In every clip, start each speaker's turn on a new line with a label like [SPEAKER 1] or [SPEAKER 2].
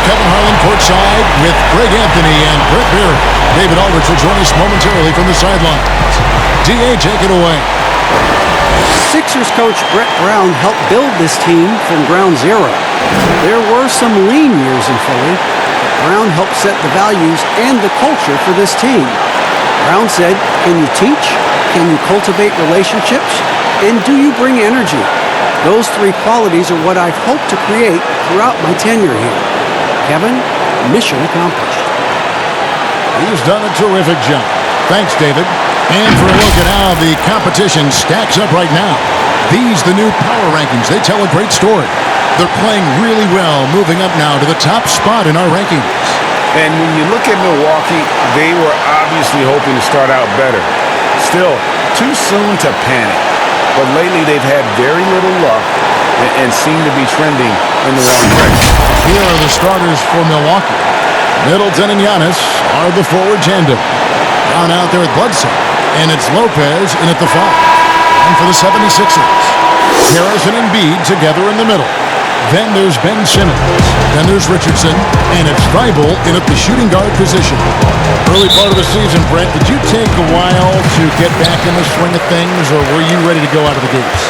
[SPEAKER 1] Kevin Harlan courtside with Greg Anthony and Brett Beard. David Aldridge will join us momentarily from the sidelines. D.A., take it away.
[SPEAKER 2] Sixers coach Brett Brown helped build this team from ground zero. There were some lean years in Philly, but Brown helped set the values and the culture for this team. Brown said, "Can you teach? Can you cultivate relationships? And do you bring energy? Those three qualities are what I've hoped to create throughout my tenure here." Kevin, mission accomplished.
[SPEAKER 1] He's done a terrific job. Thanks, David. And for a look at how the competition stacks up right now. These, the new power rankings, they tell a great story. They're playing really well, moving up now to the top spot in our rankings.
[SPEAKER 3] And when you look at Milwaukee, they were obviously hoping to start out better. Still, too soon to panic. But lately they've had very little luck and seem to be trending in the wrong direction.
[SPEAKER 1] Here are the starters for Milwaukee. Middleton and Giannis are the forward tandem. Brown out there at Bledsoe. And it's Lopez in at the 5. And for the 76ers, Harrison and Embiid together in the middle. Then there's Ben Simmons. Then there's Richardson. And it's Thibault in at the shooting guard position. Early part of the season, Brett, did you take a while to get back in the swing of things, or were you ready to go out of the gates?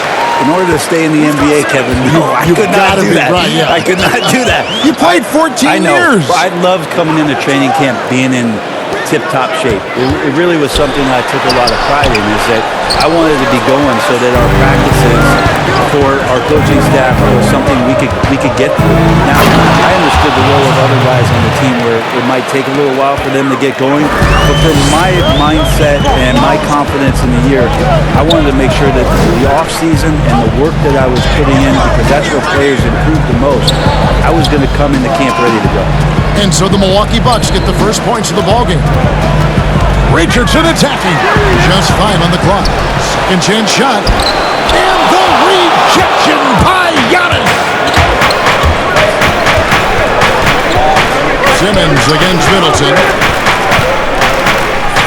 [SPEAKER 4] In order to stay in the NBA, Kevin, I could not do that.
[SPEAKER 1] Right, yeah.
[SPEAKER 4] I could not do that.
[SPEAKER 1] You played 14 years.
[SPEAKER 4] I loved coming into training camp, being in tip-top shape. It really was something I took a lot of pride in, is that I wanted to be going so that our practices for our coaching staff was something we could get through. Now, I understood the role of other guys on the team where it might take a little while for them to get going, but for my mindset and my confidence in the year, I wanted to make sure that the off-season and the work that I was putting in, because that's where players improve the most, I was going to come into camp ready to go.
[SPEAKER 1] And so the Milwaukee Bucks get the first points of the ballgame. Richardson attacking. Just 5 on the clock. Second chance shot. And the rejection by Giannis. Simmons against Middleton.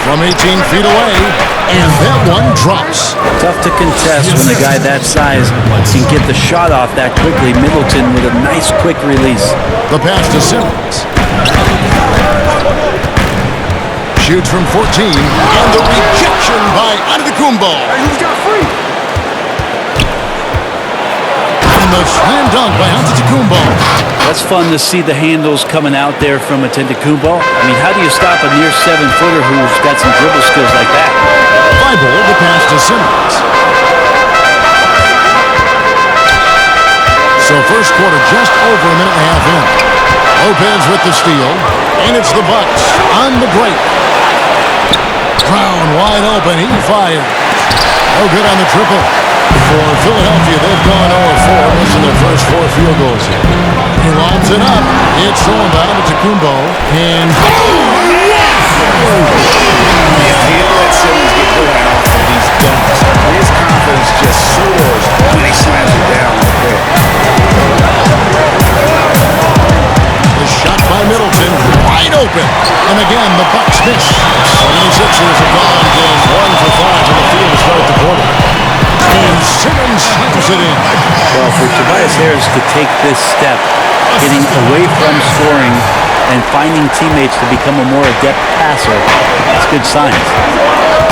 [SPEAKER 1] From 18 feet away. And that one drops.
[SPEAKER 4] Tough to contest when a guy that size can get the shot off that quickly. Middleton with a nice quick release.
[SPEAKER 1] The pass to Simmons. Shoots from 14, and the rejection by Antetokounmpo. And the slam dunk by Antetokounmpo.
[SPEAKER 4] That's fun to see the handles coming out there from Antetokounmpo. I mean, how do you stop a near 7-footer who's got some dribble skills like that?
[SPEAKER 1] Thibault, the pass to Simmons. So first quarter just over a minute and a half in. Lopez with the steal, and it's the Bucks on the break. Brown wide open, he fires. No good on the triple. For Philadelphia, they've gone 0-4. Missing their first 4 field goals here. He lobs it up. It's thrown by Antetokounmpo. And
[SPEAKER 3] He let Simmons get going off of these dunks. His confidence just soars when he slams it down like that.
[SPEAKER 1] the shot by Middleton, wide open. And again, the Bucks miss. 76ers have gone just 1 for 5 in the field to start the quarter. And Simmons slams it in.
[SPEAKER 4] Well, for Tobias Harris to take this step, getting away from scoring and finding teammates to become a more adept passer, that's good signs.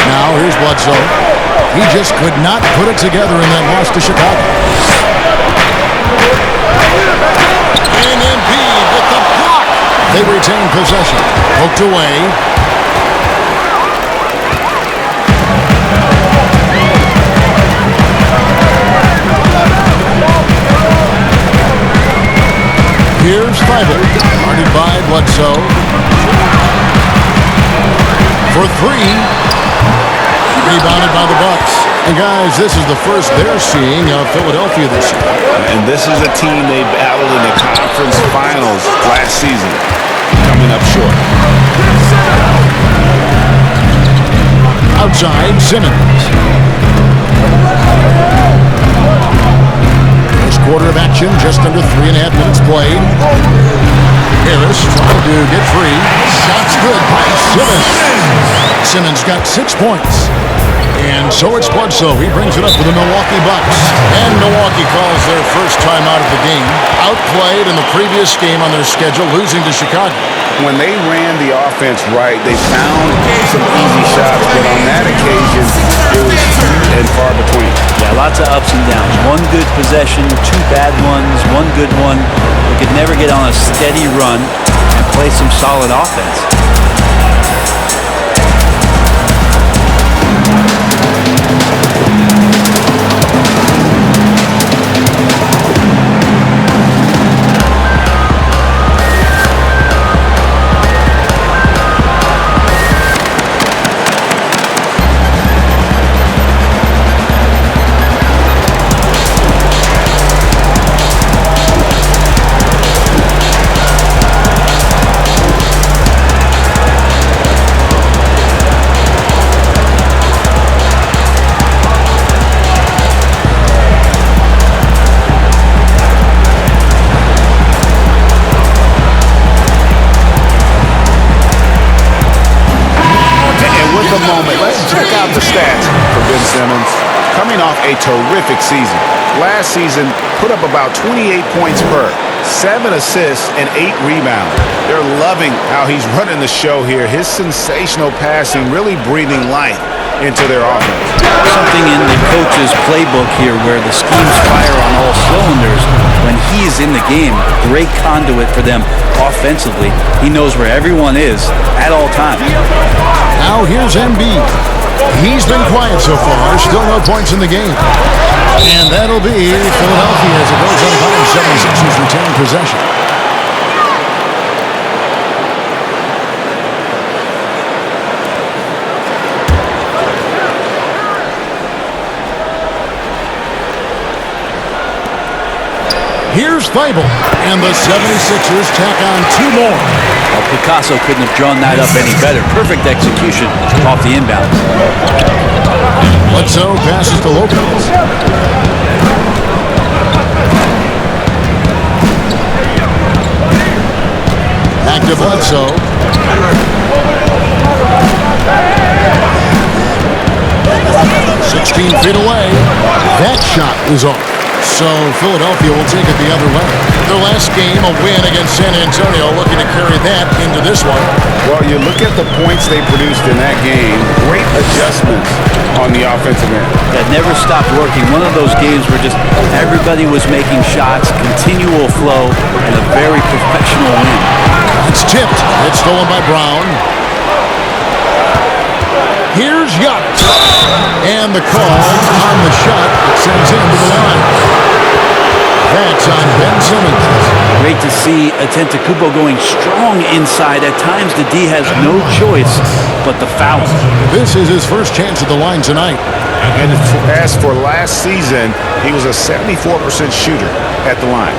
[SPEAKER 1] Now here's Bledsoe. He just could not put it together in that loss to Chicago. And Embiid with the block. They retain possession. Poked away. Here's Thibault, guarded by Bledsoe. For 3. Rebounded by the Bucks. And guys, this is the first they're seeing of Philadelphia this year.
[SPEAKER 3] And this is a team they battled in the conference finals last season. Coming up short.
[SPEAKER 1] Outside, Simmons. First quarter of action, just under 3.5 minutes played. Harris trying to get free. Shot's good by Simmons. Simmons got 6 points. And so it's Bledsoe. He brings it up for the Milwaukee Bucks. And Milwaukee calls their first time out of the game. Outplayed in the previous game on their schedule, losing to Chicago.
[SPEAKER 3] When they ran the offense right, they found some easy shots, but on that occasion, it was few and far between.
[SPEAKER 4] Yeah, lots of ups and downs. One good possession, two bad ones, one good one. We could never get on a steady run and play some solid offense.
[SPEAKER 3] The stats for Ben Simmons. Coming off a terrific season. Last season, put up about 28 points per, 7 assists, and 8 rebounds. They're loving how he's running the show here. His sensational passing really breathing life into their offense.
[SPEAKER 4] Something in the coach's playbook here where the schemes fire on all cylinders. When he's in the game, great conduit for them offensively. He knows where everyone is at all times.
[SPEAKER 1] Now here's Embiid. He's been quiet so far. Still no points in the game. And that'll be Philadelphia as it goes on by. 76ers retain possession. Here's Thibault, and the 76ers tack on 2 more.
[SPEAKER 4] Well, Picasso couldn't have drawn that up any better. Perfect execution off the inbound.
[SPEAKER 1] Bledsoe passes to Lopez. Back to Bledsoe. 16 feet away. That shot is off. So Philadelphia will take it the other way. Their last game, a win against San Antonio, looking to carry that into this one.
[SPEAKER 3] Well, you look at the points they produced in that game. Great adjustments on the offensive end.
[SPEAKER 4] That never stopped working. One of those games where just everybody was making shots, continual flow, and a very professional win.
[SPEAKER 1] It's tipped. It's stolen by Brown. Here's Giannis. And the call on the shot that sends him to the line. That's on Ben Simmons.
[SPEAKER 4] Great to see Antetokounmpo going strong inside. At times, the D has no choice but the foul.
[SPEAKER 1] This is his first chance at the line tonight.
[SPEAKER 3] And as for last season, he was a 74% shooter at the line.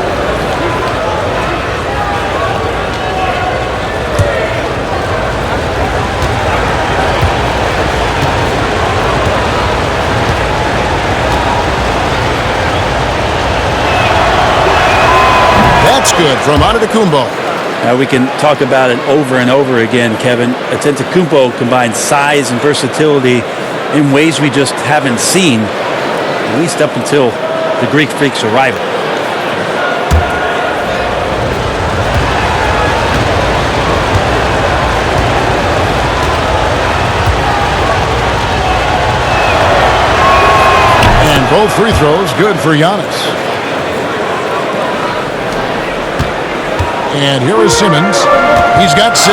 [SPEAKER 1] That's good from Antetokounmpo.
[SPEAKER 4] Now we can talk about it over and over again, Kevin. Antetokounmpo combines size and versatility in ways we just haven't seen, at least up until the Greek Freak's arrival.
[SPEAKER 1] And both free throws good for Giannis. And here is Simmons. He's got 6.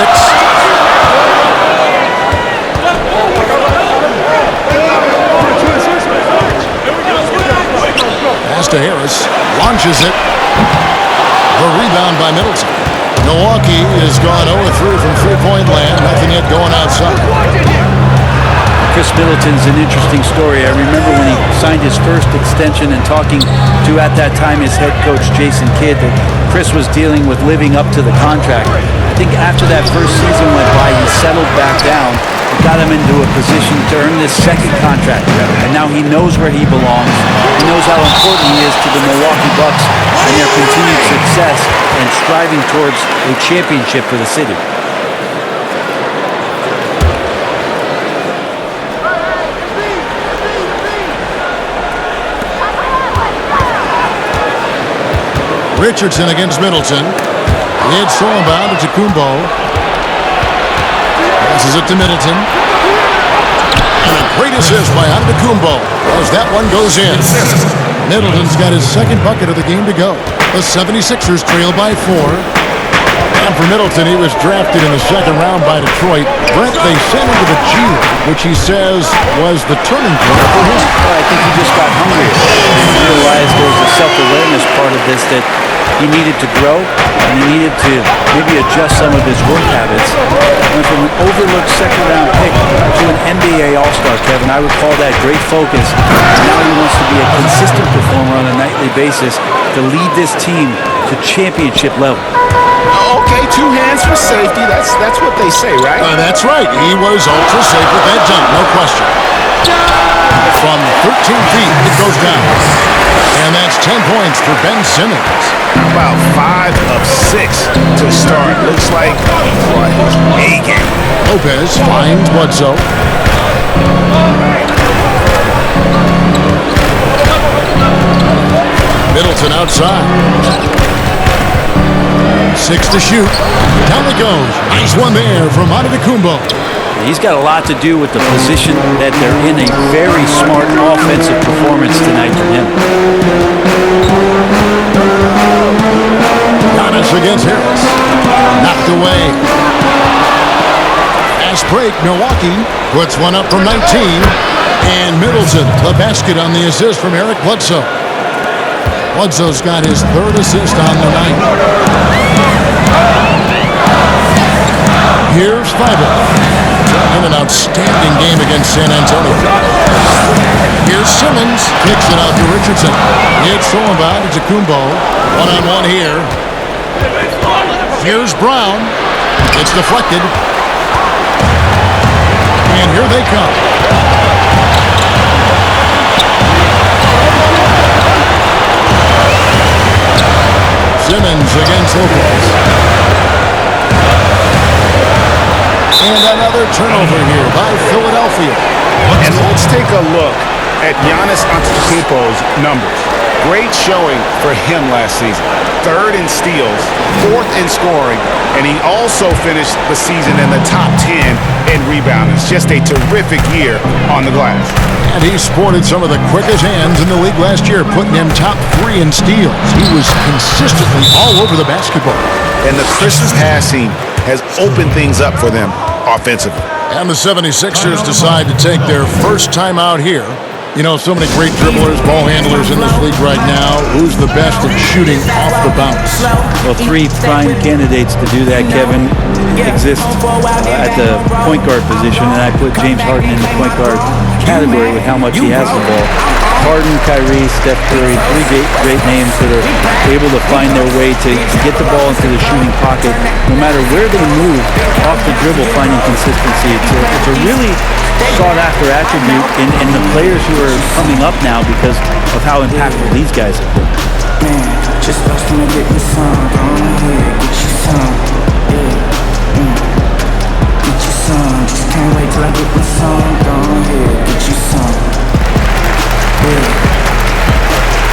[SPEAKER 1] Pass to Harris. Launches it. The rebound by Middleton. Milwaukee has gone 0-3 from three-point land. Nothing yet going outside.
[SPEAKER 4] Chris Middleton's an interesting story. I remember when he signed his first extension and talking to, at that time, his head coach, Jason Kidd, that Chris was dealing with living up to the contract. I think after that first season went by, he settled back down. It got him into a position to earn this second contract. And now he knows where he belongs. He knows how important he is to the Milwaukee Bucks and their continued success and striving towards a championship for the city.
[SPEAKER 1] Richardson against Middleton. It's thrown bound to Kumbo. Passes it to Middleton. And a great assist by Antetokounmpo as that one goes in. Middleton's got his second bucket of the game to go. The 76ers trail by 4. And for Middleton, he was drafted in the second round by Detroit. Brent, they sent him to the G, which he says was the turning point for him.
[SPEAKER 4] Well, I think he just got hungrier. He realized there was a self-awareness part of this that he needed to grow, and he needed to maybe adjust some of his work habits. Went from an overlooked second-round pick to an NBA All-Star, Kevin. I would call that great focus. Now he wants to be a consistent performer on a nightly basis to lead this team to championship level.
[SPEAKER 3] Okay, 2 hands for safety. That's what they say, right?
[SPEAKER 1] That's right. He was ultra safe with that dunk, no question. From 13 feet, it goes down. And that's 10 points for Ben Simmons.
[SPEAKER 3] About 5 of 6 to start. Looks like a game.
[SPEAKER 1] Lopez finds Bledsoe. Middleton outside. 6 to shoot. Down it goes. Nice one there from Antetokounmpo.
[SPEAKER 4] He's got a lot to do with the position that they're in. A very smart offensive performance tonight from him.
[SPEAKER 1] Giannis against Harris. Knocked away. Fast break. Milwaukee puts one up from 19. And Middleton, the basket on the assist from Eric Bledsoe. Bledsoe's got his 3rd assist on the night. Here's Fiber. And an outstanding game against San Antonio. Here's Simmons. Kicks it out to Richardson. It's thrown by to Kumbo. One-on-one here. Here's Brown. It's deflected. And here they come. Simmons against Lopez. And another turnover here by Philadelphia.
[SPEAKER 3] And let's take a look at Giannis Antetokounmpo's numbers. Great showing for him last season. 3rd in steals, 4th in scoring, and he also finished the season in the top 10 in rebounding. It's just a terrific year on the glass.
[SPEAKER 1] And he sported some of the quickest hands in the league last year, putting him top 3 in steals. He was consistently all over the basketball.
[SPEAKER 3] And the Christmas passing has opened things up for them offensively.
[SPEAKER 1] And the 76ers decide to take their first time out here. You know, so many great dribblers, ball handlers in this league right now. Who's the best at shooting off the bounce?
[SPEAKER 4] Well, 3 prime candidates to do that, Kevin, exist at the point guard position, and I put James Harden in the point guard category with how much he has the ball. Harden, Kyrie, Steph Curry, 3 great names that are able to find their way to get the ball into the shooting pocket. No matter where they move, off the dribble, finding consistency. It's a really sought-after attribute in the players who are coming up now because of how impactful these guys have been.
[SPEAKER 5] Man, just lost in the get me some. Go ahead, get you some. Yeah, get you some. Just can't wait till I get me some. Go ahead, get you some. Yeah,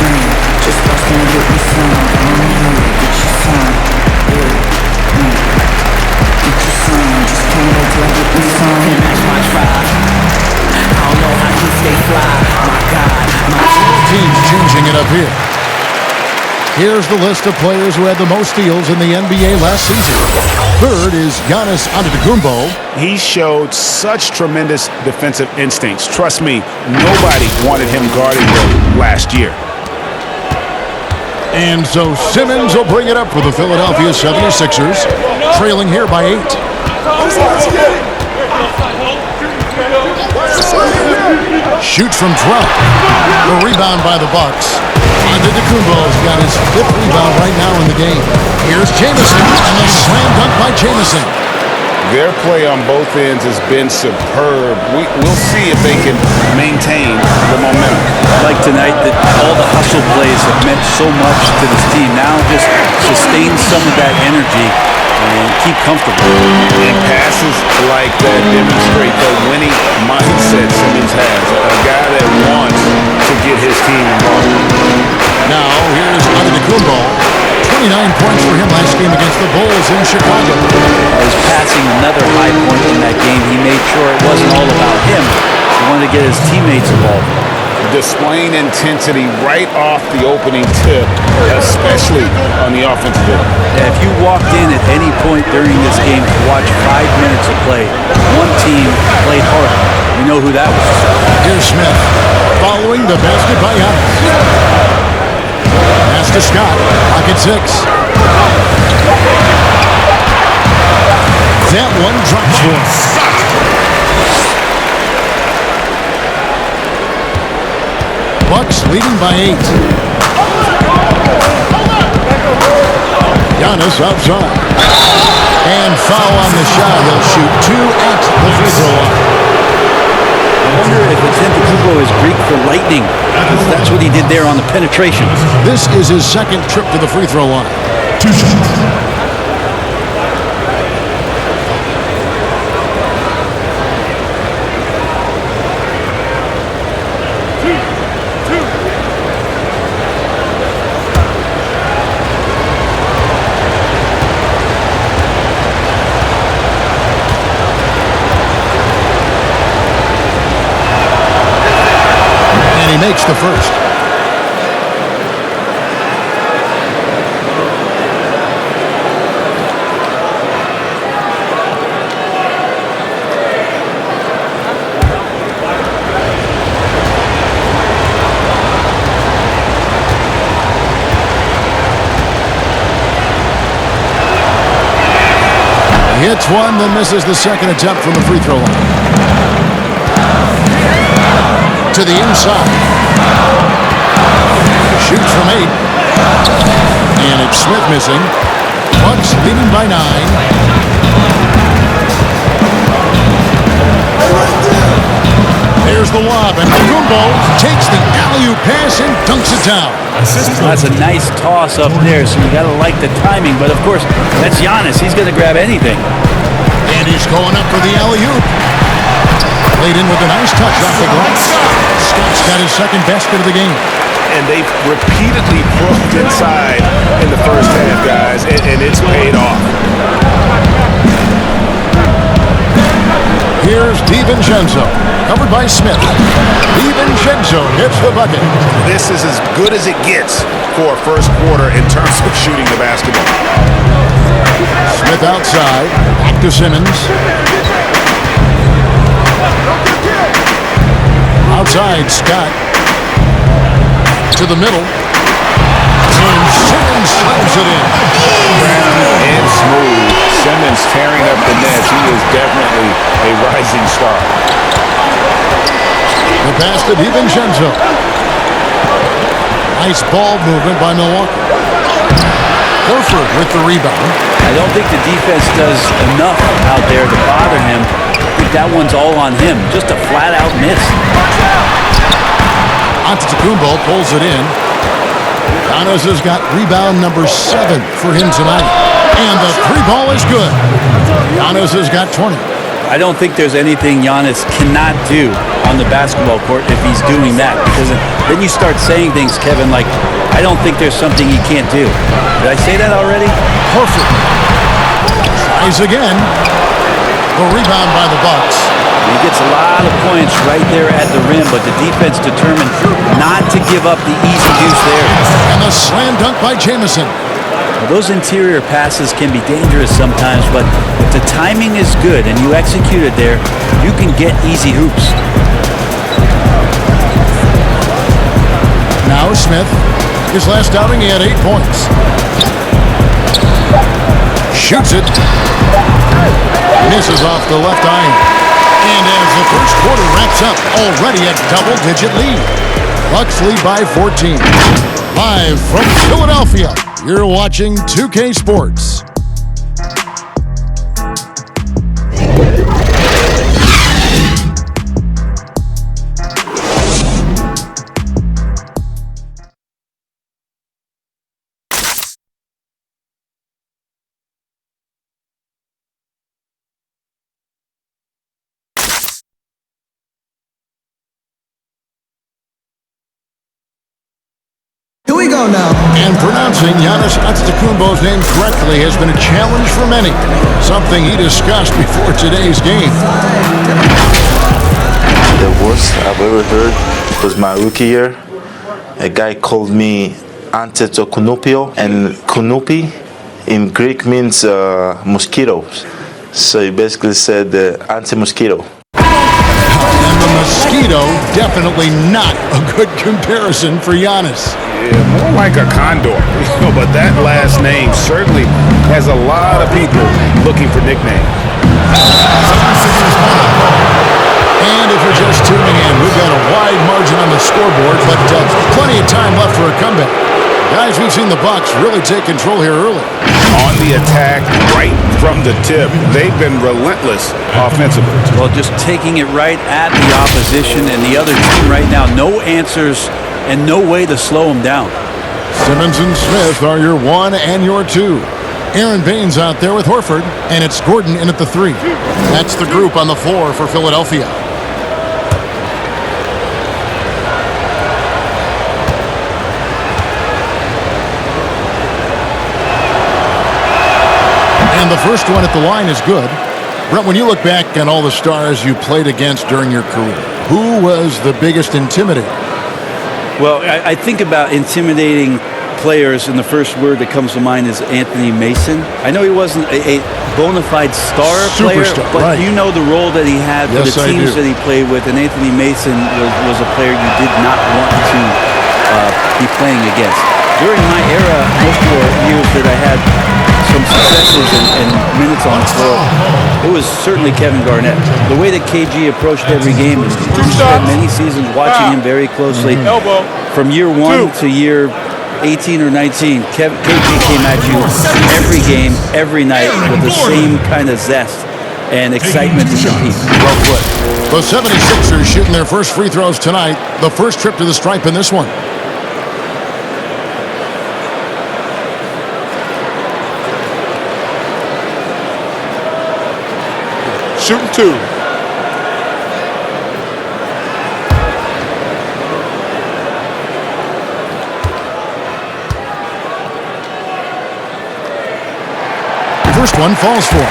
[SPEAKER 5] man, just lost in the get me some. Go ahead, get you some. Yeah, get you some. Just can't wait till I get me some. That's my tribe. I don't know how he stay fly. My God, my
[SPEAKER 1] Teams changing it up here. Here's the list of players who had the most steals in the NBA last season. 3rd is Giannis Antetokounmpo.
[SPEAKER 3] He showed such tremendous defensive instincts. Trust me, nobody wanted him guarding them last year.
[SPEAKER 1] And so Simmons will bring it up for the Philadelphia 76ers, trailing here by 8. Shoots from 12. The rebound by the Bucks. Antetokounmpo's got his 5th rebound right now in the game. Here's Jamison, and a slam dunk by Jamison.
[SPEAKER 3] Their play on both ends has been superb. We'll see if they can maintain the momentum.
[SPEAKER 4] Like tonight, that all the hustle plays have meant so much to this team. Now just sustain some of that energy and keep comfortable.
[SPEAKER 3] And passes like that demonstrate the winning mindset Simmons has. A guy that wants to get his team involved.
[SPEAKER 1] Now, here's Antetokounmpo. 29 points for him last game against the Bulls in Chicago.
[SPEAKER 4] His passing, another high point in that game. He made sure it wasn't all about him. He wanted to get his teammates involved.
[SPEAKER 3] Displaying intensity right off the opening tip, especially on the offensive end.
[SPEAKER 4] Yeah, if you walked in at any point during this game to watch 5 minutes of play, one team played harder. You know who that was.
[SPEAKER 1] Here's Smith following the basket by Giannis. Pass to Scott. Pocket 6. That one drops one. Bucks leading by 8. Giannis outside. And foul on the shot. He'll shoot 2 at the free throw line.
[SPEAKER 4] I wonder if Antetokounmpo is Greek for lightning. That's what he did there on the penetration.
[SPEAKER 1] This is his second trip to the free throw line. 2 shots. Makes the first. He hits one, then misses the second attempt from the free throw line. To the inside. Shoots from 8. And it's Smith missing. Bucks leading by 9. There's the lob, and Antetokounmpo takes the alley-oop pass and dunks it down.
[SPEAKER 4] That's a nice toss up there, so you got to like the timing. But, of course, that's Giannis. He's going to grab anything.
[SPEAKER 1] And he's going up for the alley-oop. Laid in with a nice touch off the glass. Scott's got his second basket of the game.
[SPEAKER 3] And they've repeatedly pushed inside in the first half, guys, and it's paid off.
[SPEAKER 1] Here's DiVincenzo, covered by Smith. DiVincenzo hits the bucket.
[SPEAKER 3] This is as good as it gets for a first quarter in terms of shooting the basketball.
[SPEAKER 1] Smith outside, back to Simmons. Outside, Scott. To the middle. And Simmons slams it in.
[SPEAKER 3] And smooth. Simmons tearing up the nets. He is definitely a rising star.
[SPEAKER 1] The pass to DiVincenzo. Nice ball movement by Milwaukee. Horford with the rebound.
[SPEAKER 4] I don't think the defense does enough out there to bother him. I think that one's all on him. Just a flat-out miss.
[SPEAKER 1] Antetokounmpo pulls it in. Giannis has got rebound number 7 for him tonight. And the 3 ball is good. Giannis has got 20.
[SPEAKER 4] I don't think there's anything Giannis cannot do on the basketball court if he's doing that. Because then you start saying things, Kevin, like, I don't think there's something he can't do. Did I say that already?
[SPEAKER 1] Horford tries again. The rebound by the Bucks.
[SPEAKER 4] He gets a lot of points right there at the rim, but the defense determined not to give up the easy deuce there.
[SPEAKER 1] And the slam dunk by Jamison.
[SPEAKER 4] Well, those interior passes can be dangerous sometimes, but if the timing is good and you execute it there, you can get easy hoops.
[SPEAKER 1] Now Smith. His last outing, he had 8 points. Shoots it. Misses off the left iron. And as the first quarter wraps up, already a double-digit lead. Bucks lead by 14. Live from Philadelphia, you're watching 2K Sports. And pronouncing Giannis Antetokounmpo's name correctly has been a challenge for many, something he discussed before today's game.
[SPEAKER 6] The worst I've ever heard was my rookie year. A guy called me Antetokounmpo, and Kunupi in Greek means mosquitoes. So he basically said anti-mosquito.
[SPEAKER 1] And the mosquito, definitely not a good comparison for Giannis.
[SPEAKER 3] Yeah, more like a condor. But that last name certainly has a lot of people looking for nicknames.
[SPEAKER 1] And if you're just tuning in, we've got a wide margin on the scoreboard, but plenty of time left for a comeback. Guys, we've seen the Bucks really take control here early.
[SPEAKER 3] On the attack, right from the tip, they've been relentless offensively.
[SPEAKER 4] Well, just taking it right at the opposition and the other team right now. No answers and no way to slow them down.
[SPEAKER 1] Simmons and Smith are your 1 and your 2. Aaron Baines out there with Horford, and it's Gordon in at the 3. That's the group on the floor for Philadelphia. And the first one at the line is good. Brent, when you look back on all the stars you played against during your career, who was the biggest intimidator?
[SPEAKER 4] Well, I think about intimidating players, and the first word that comes to mind is Anthony Mason. I know he wasn't a bona fide player, but
[SPEAKER 1] right.
[SPEAKER 4] You know the role that he had for
[SPEAKER 1] Yes,
[SPEAKER 4] the teams that he played with, and Anthony Mason was a player you did not want to be playing against. During my era, most of the years that I had some successes and minutes on the floor, it was certainly Kevin Garnett. The way that KG approached every game, and we spent many seasons watching him very closely. From year 1 to year 18 or 19, KG came at you every game, every night with the same kind of zest and excitement to compete.
[SPEAKER 1] Well put. The 76ers shooting their first free throws tonight. The first trip to the stripe in this one.
[SPEAKER 3] Shooting 2.
[SPEAKER 1] First one falls for him.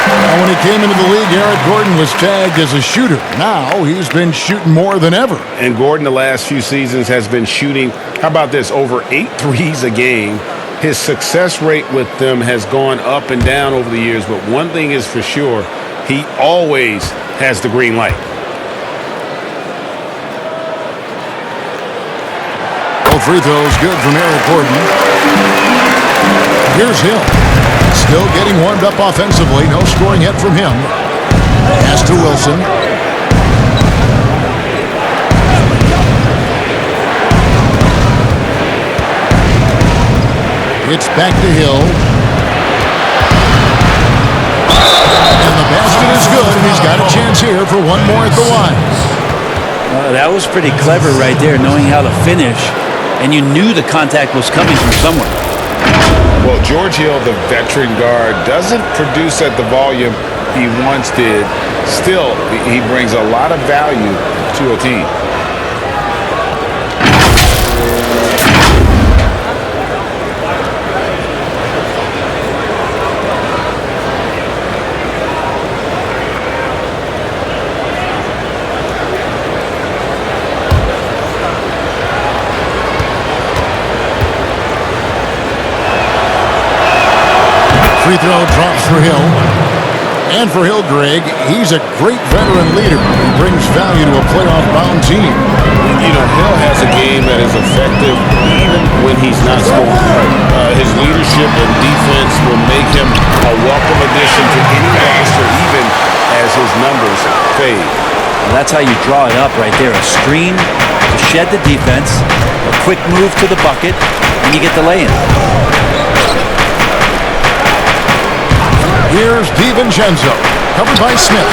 [SPEAKER 1] Now, when he came into the league, Eric Gordon was tagged as a shooter. Now he's been shooting more than ever.
[SPEAKER 3] And Gordon, the last few seasons, has been shooting, how about this, over 8 threes a game. His success rate with them has gone up and down over the years, but one thing is for sure, he always has the green light.
[SPEAKER 1] Both free throws good from Eric Gordon. Here's Hill. Still getting warmed up offensively. No scoring yet from him. Pass to Wilson. It's back to Hill. And the basket is good, and he's got a chance here for one more at the line.
[SPEAKER 4] That was pretty clever right there, knowing how to finish, and you knew the contact was coming from somewhere.
[SPEAKER 3] Well, George Hill, the veteran guard, doesn't produce at the volume he once did. Still, he brings a lot of value to a team.
[SPEAKER 1] Free throw drops for Hill. And for Hill, Greg, he's a great veteran leader. He brings value to a playoff-bound team.
[SPEAKER 3] You know, Hill has a game that is effective even when he's not scoring. His leadership and defense will make him a welcome addition to any roster, even as his numbers fade.
[SPEAKER 4] Well, that's how you draw it up right there. A screen to shed the defense, a quick move to the bucket, and you get the lay-in.
[SPEAKER 1] Here's DiVincenzo, covered by Smith.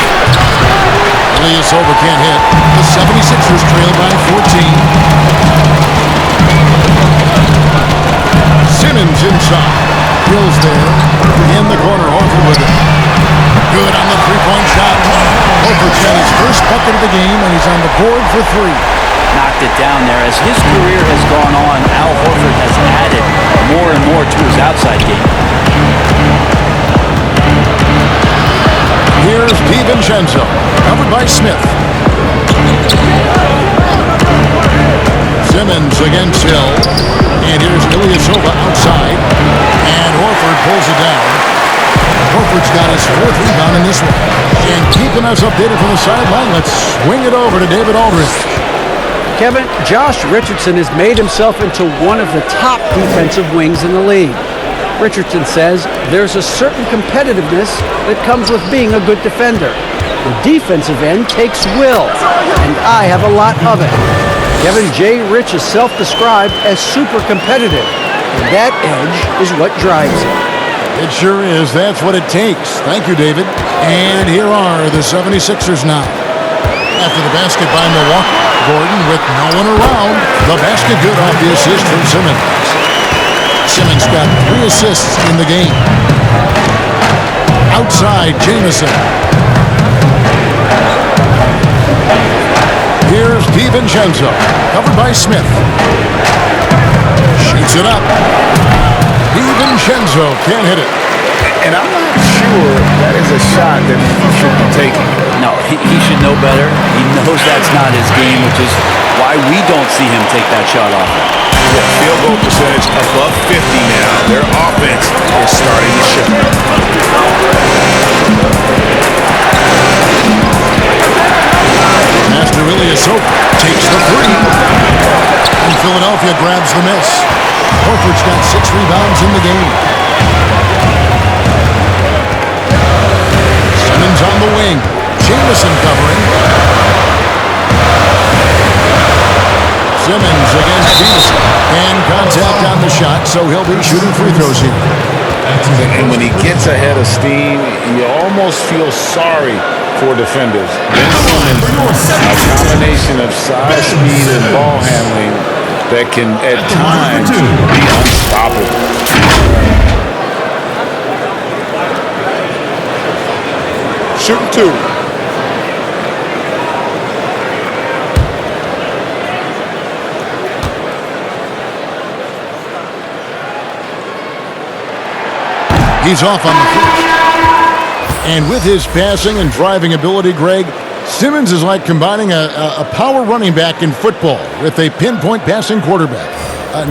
[SPEAKER 1] Ilyasova can't hit. The 76ers trail by 14. Simmons inside. Hill's there. In the corner, Horford with it. Good on the three-point shot. Horford's got his first bucket of the game, and he's on the board for 3.
[SPEAKER 4] Knocked it down there. As his career has gone on, Al Horford has added more and more to his outside game.
[SPEAKER 1] Here's DiVincenzo, covered by Smith. Simmons against Hill. And here's Ilyasova outside. And Horford pulls it down. Horford's got his 4th rebound in this one. And keeping us updated from the sideline, let's swing it over to David Aldridge.
[SPEAKER 2] Kevin, Josh Richardson has made himself into one of the top defensive wings in the league. Richardson says there's a certain competitiveness that comes with being a good defender. The defensive end takes will, and I have a lot of it. Kevin J. Rich is self-described as super competitive, and that edge is what drives him.
[SPEAKER 1] It sure is. That's what it takes. Thank you, David. And here are the 76ers now. After the basket by Milwaukee, Gordon with no one around. The basket good off the assist from Simmons. Simmons got 3 assists in the game. Outside, Jamison. Here's DiVincenzo, covered by Smith. Shoots it up. DiVincenzo can't hit it.
[SPEAKER 3] And I'm not sure that is a shot that he should be taking.
[SPEAKER 4] No, he should know better. He knows that's not his game, which is why we don't see him take that shot off.
[SPEAKER 3] Yeah, field goal percentage above 50 now. Their offense is starting to show.
[SPEAKER 1] Master Ilyasova takes the 3. And Philadelphia grabs the miss. Horford's got 6 rebounds in the game. Simmons on the wing. Jamison covering. Simmons against Jamison. And contact on the shot, so he'll be shooting free throws here.
[SPEAKER 3] And when he gets ahead of steam, you almost feel sorry for defenders. Ben Simmons, a combination of size, speed, and ball handling that can, at times, be unstoppable.
[SPEAKER 1] Shooting 2. He's off on the first. And with his passing and driving ability, Greg, Simmons is like combining a power running back in football with a pinpoint passing quarterback.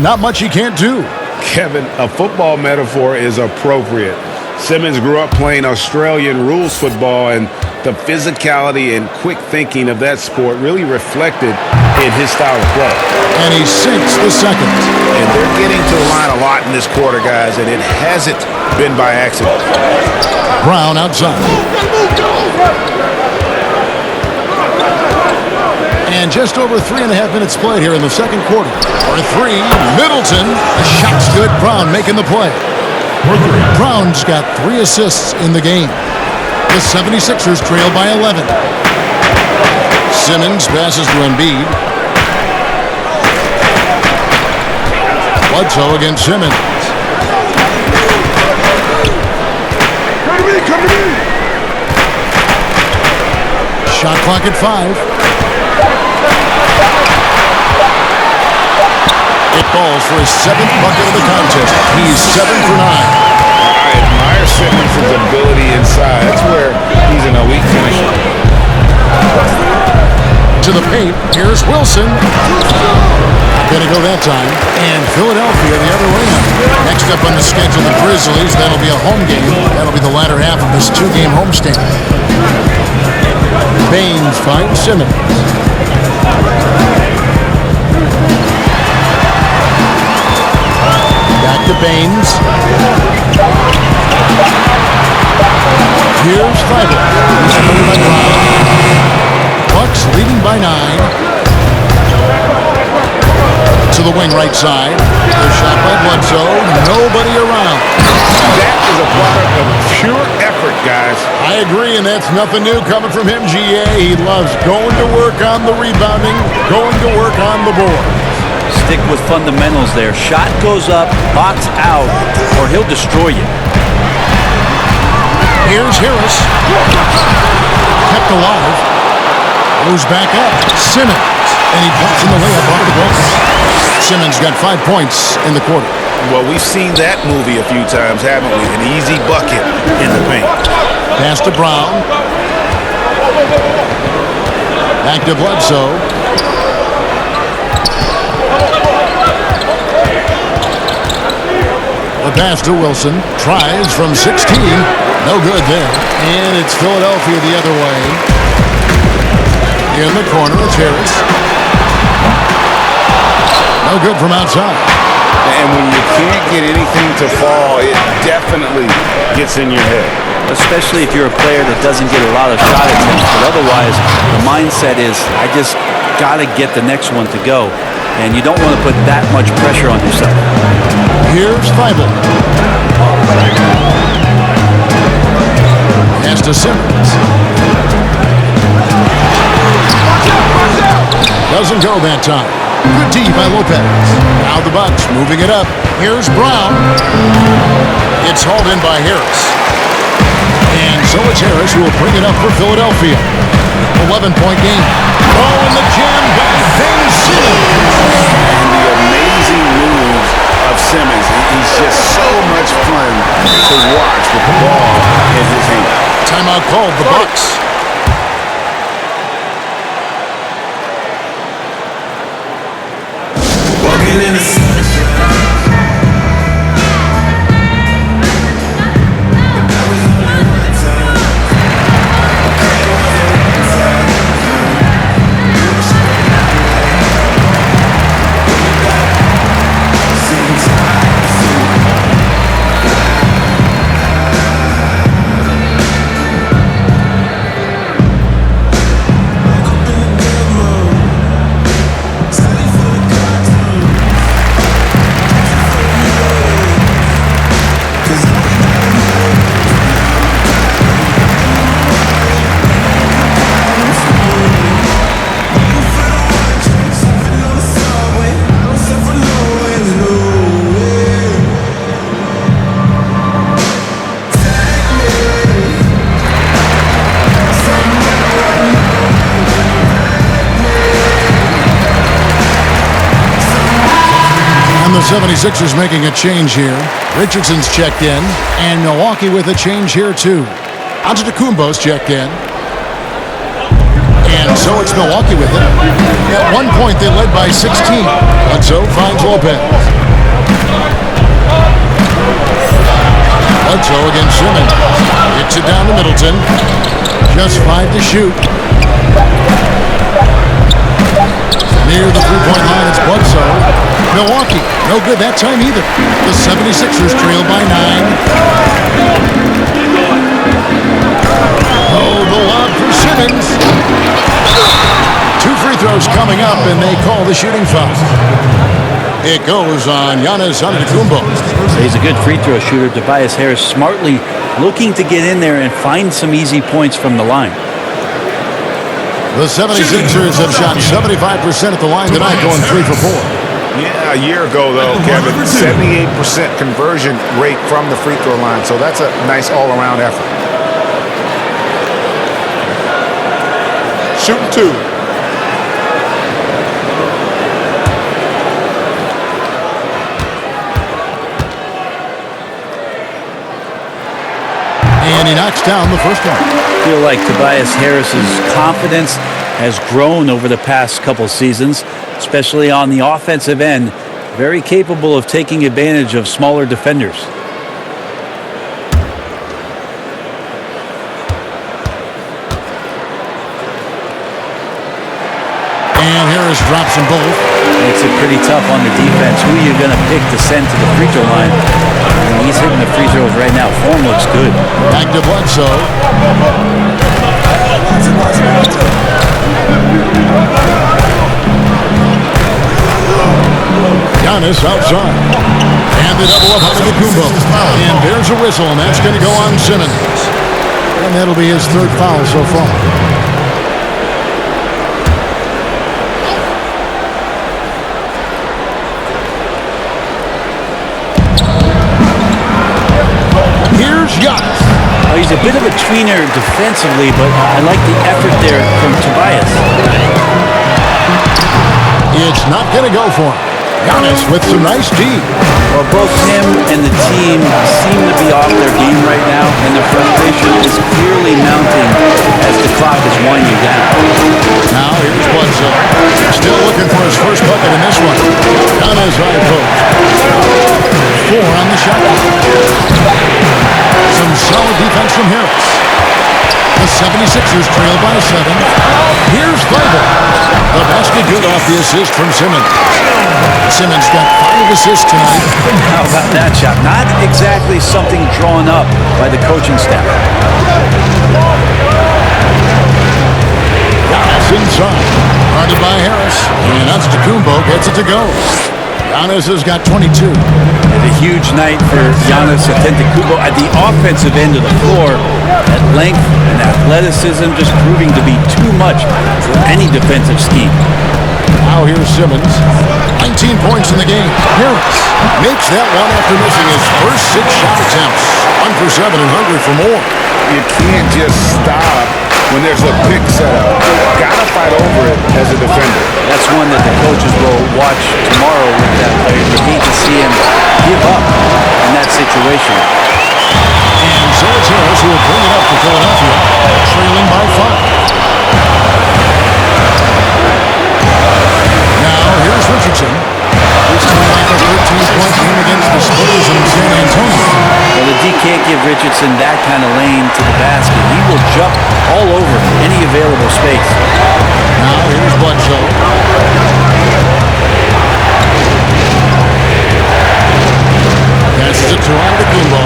[SPEAKER 1] Not much he can't do.
[SPEAKER 3] Kevin, a football metaphor is appropriate. Simmons grew up playing Australian rules football, and the physicality and quick thinking of that sport really reflected in his style of play.
[SPEAKER 1] And he sinks the second.
[SPEAKER 3] And they're getting to the line a lot in this quarter, guys, and it hasn't been by accident.
[SPEAKER 1] Brown outside. And just over 3.5 minutes played here in the second quarter. For 3, Middleton. The shot's good. Brown making the play. Brown's got 3 assists in the game. The 76ers trail by 11. Simmons passes to Embiid. Bledsoe against Simmons.
[SPEAKER 3] Come to me!
[SPEAKER 1] Shot clock at 5. It falls for his 7th bucket of the contest. He's 7 for 9.
[SPEAKER 3] I admire Simmons' ability inside. That's where he's an elite finisher.
[SPEAKER 1] To the paint, here's Wilson. Gonna go that time. And Philadelphia the other way up. Next up on the schedule, the Grizzlies. That'll be a home game. That'll be the latter half of this 2-game homestand. Baines finds Simmons. Back to Baines. Here's Feigl. He's covered by Brown. Bucks leading by 9. To the wing right side. The shot by Bledsoe. Nobody around.
[SPEAKER 3] That is a product of pure effort, guys.
[SPEAKER 1] I agree, and that's nothing new coming from him, GA. He loves going to work on the rebounding, going to work on the board.
[SPEAKER 4] Stick with fundamentals there. Shot goes up, box out, or he'll destroy you.
[SPEAKER 1] Here's Harris. kept alive. Goes back up. Simmons. And he pops in the layup off the glass. Simmons got 5 points in the quarter.
[SPEAKER 3] Well, we've seen that movie a few times, haven't we? An easy bucket in the paint.
[SPEAKER 1] Pass to Brown. Back to Bledsoe. The pass to Wilson. Tries from 16. No good there. And it's Philadelphia the other way. In the corner, it's Harris. No good from outside.
[SPEAKER 3] And when you can't get anything to fall, it definitely gets in your head.
[SPEAKER 4] Especially if you're a player that doesn't get a lot of shot attempts. But otherwise, the mindset is, I just got to get the next one to go. And you don't want to put that much pressure on yourself.
[SPEAKER 1] Here's Feibel. Pass to Simmons. Doesn't go that time. Good D by Lopez. Now the Bucks moving it up. Here's Brown. It's hauled in by Harris. And so it's Harris who will bring it up for Philadelphia. 11-point game. Oh, and the jam by Ben Simmons.
[SPEAKER 3] And the amazing moves of Simmons. He's just so much fun to watch with the ball in his hand.
[SPEAKER 1] Timeout called, the Bucks.
[SPEAKER 5] Walking in the sunshine.
[SPEAKER 1] The 76ers making a change here. Richardson's checked in, and Milwaukee with a change here too. Antetokounmpo's checked in. And so it's Milwaukee with it. At one point they led by 16. Bledsoe finds Lopez. Bledsoe against Simmons. Hits it down to Middleton. Just 5 to shoot. Near the three-point line, it's Bledsoe. Milwaukee, no good that time either. The 76ers trail by 9. Oh, the lob for Simmons. 2 free throws coming up, and they call the shooting foul. It goes on Giannis Antetokounmpo.
[SPEAKER 4] He's a good free throw shooter. Tobias Harris smartly looking to get in there and find some easy points from the line.
[SPEAKER 1] The 76ers have shot 75% at the line tonight, going 3 for 4.
[SPEAKER 3] Yeah, a year ago, though, Kevin, 78% conversion rate from the free throw line. So that's a nice all-around effort. Shooting 2.
[SPEAKER 1] And he knocks down the first one.
[SPEAKER 4] I feel like Tobias Harris's confidence has grown over the past couple seasons, especially on the offensive end. Very capable of taking advantage of smaller defenders.
[SPEAKER 1] And Harris drops them both.
[SPEAKER 4] Makes it pretty tough on the defense. Who are you going to pick to send to the free throw line? And he's hitting the free throws right now. Form looks good.
[SPEAKER 1] Back to Bledsoe. Giannis outside. And the double up Antetokounmpo. And there's a whistle, and that's going to go on Simmons. And that'll be his 3rd foul so far. Here's Giannis.
[SPEAKER 4] he's a bit of a tweener defensively, but I like the effort there from Tobias.
[SPEAKER 1] It's not going to go for him. Giannis with some nice D.
[SPEAKER 4] Well, both him and the team seem to be off their game right now, and the frustration is clearly mounting as the clock is winding down.
[SPEAKER 1] Now here's Bledsoe. Still looking for his first bucket in this one. On his right post. 4 on the shot clock. Some solid defense from Harris. The 76ers trail by 7. Here's Vogel. The basket good off the assist from Simmons. Simmons got 5 assists tonight.
[SPEAKER 4] How about that shot? Not exactly something drawn up by the coaching staff.
[SPEAKER 1] Giannis inside. Guarded by Harris. And Antetokounmpo gets it to go. Giannis has got 22.
[SPEAKER 4] It's a huge night for Giannis Antetokounmpo at the offensive end of the floor. At length and athleticism just proving to be too much for any defensive scheme.
[SPEAKER 1] Now here's Simmons. 19 points in the game. Harris makes that one after missing his first 6 shot attempts. 1 for 7 and hungry for more.
[SPEAKER 3] You can't just stop when there's a pick set up. Gotta fight over it as a defender.
[SPEAKER 4] That's one that the coaches will watch tomorrow with that player. They hate to see him give up in that situation.
[SPEAKER 1] And so it's Harris who will bring it up for Philadelphia, trailing by 5. Now here's Richardson. This is like a 13-point game against the Spurs in San Antonio.
[SPEAKER 4] Well, the D can't give Richardson that kind of lane to the basket. He will jump all over any available space.
[SPEAKER 1] Now here's Bledsoe. Passes it to Antetokounmpo.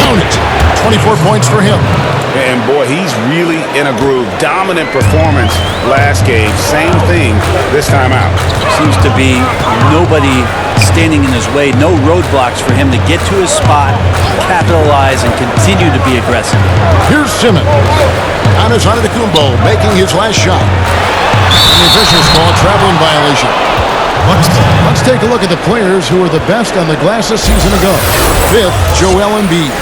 [SPEAKER 1] Count it. 24 points for him.
[SPEAKER 3] And boy, he's really in a groove. Dominant performance last game. Same thing this time out.
[SPEAKER 4] Seems to be nobody standing in his way. No roadblocks for him to get to his spot, capitalize, and continue to be aggressive.
[SPEAKER 1] Here's Simmons. Giannis Antetokounmpo making his last shot. And the officials call a traveling violation. Let's take a look at the players who were the best on the glass a season ago. 5th, Joel Embiid.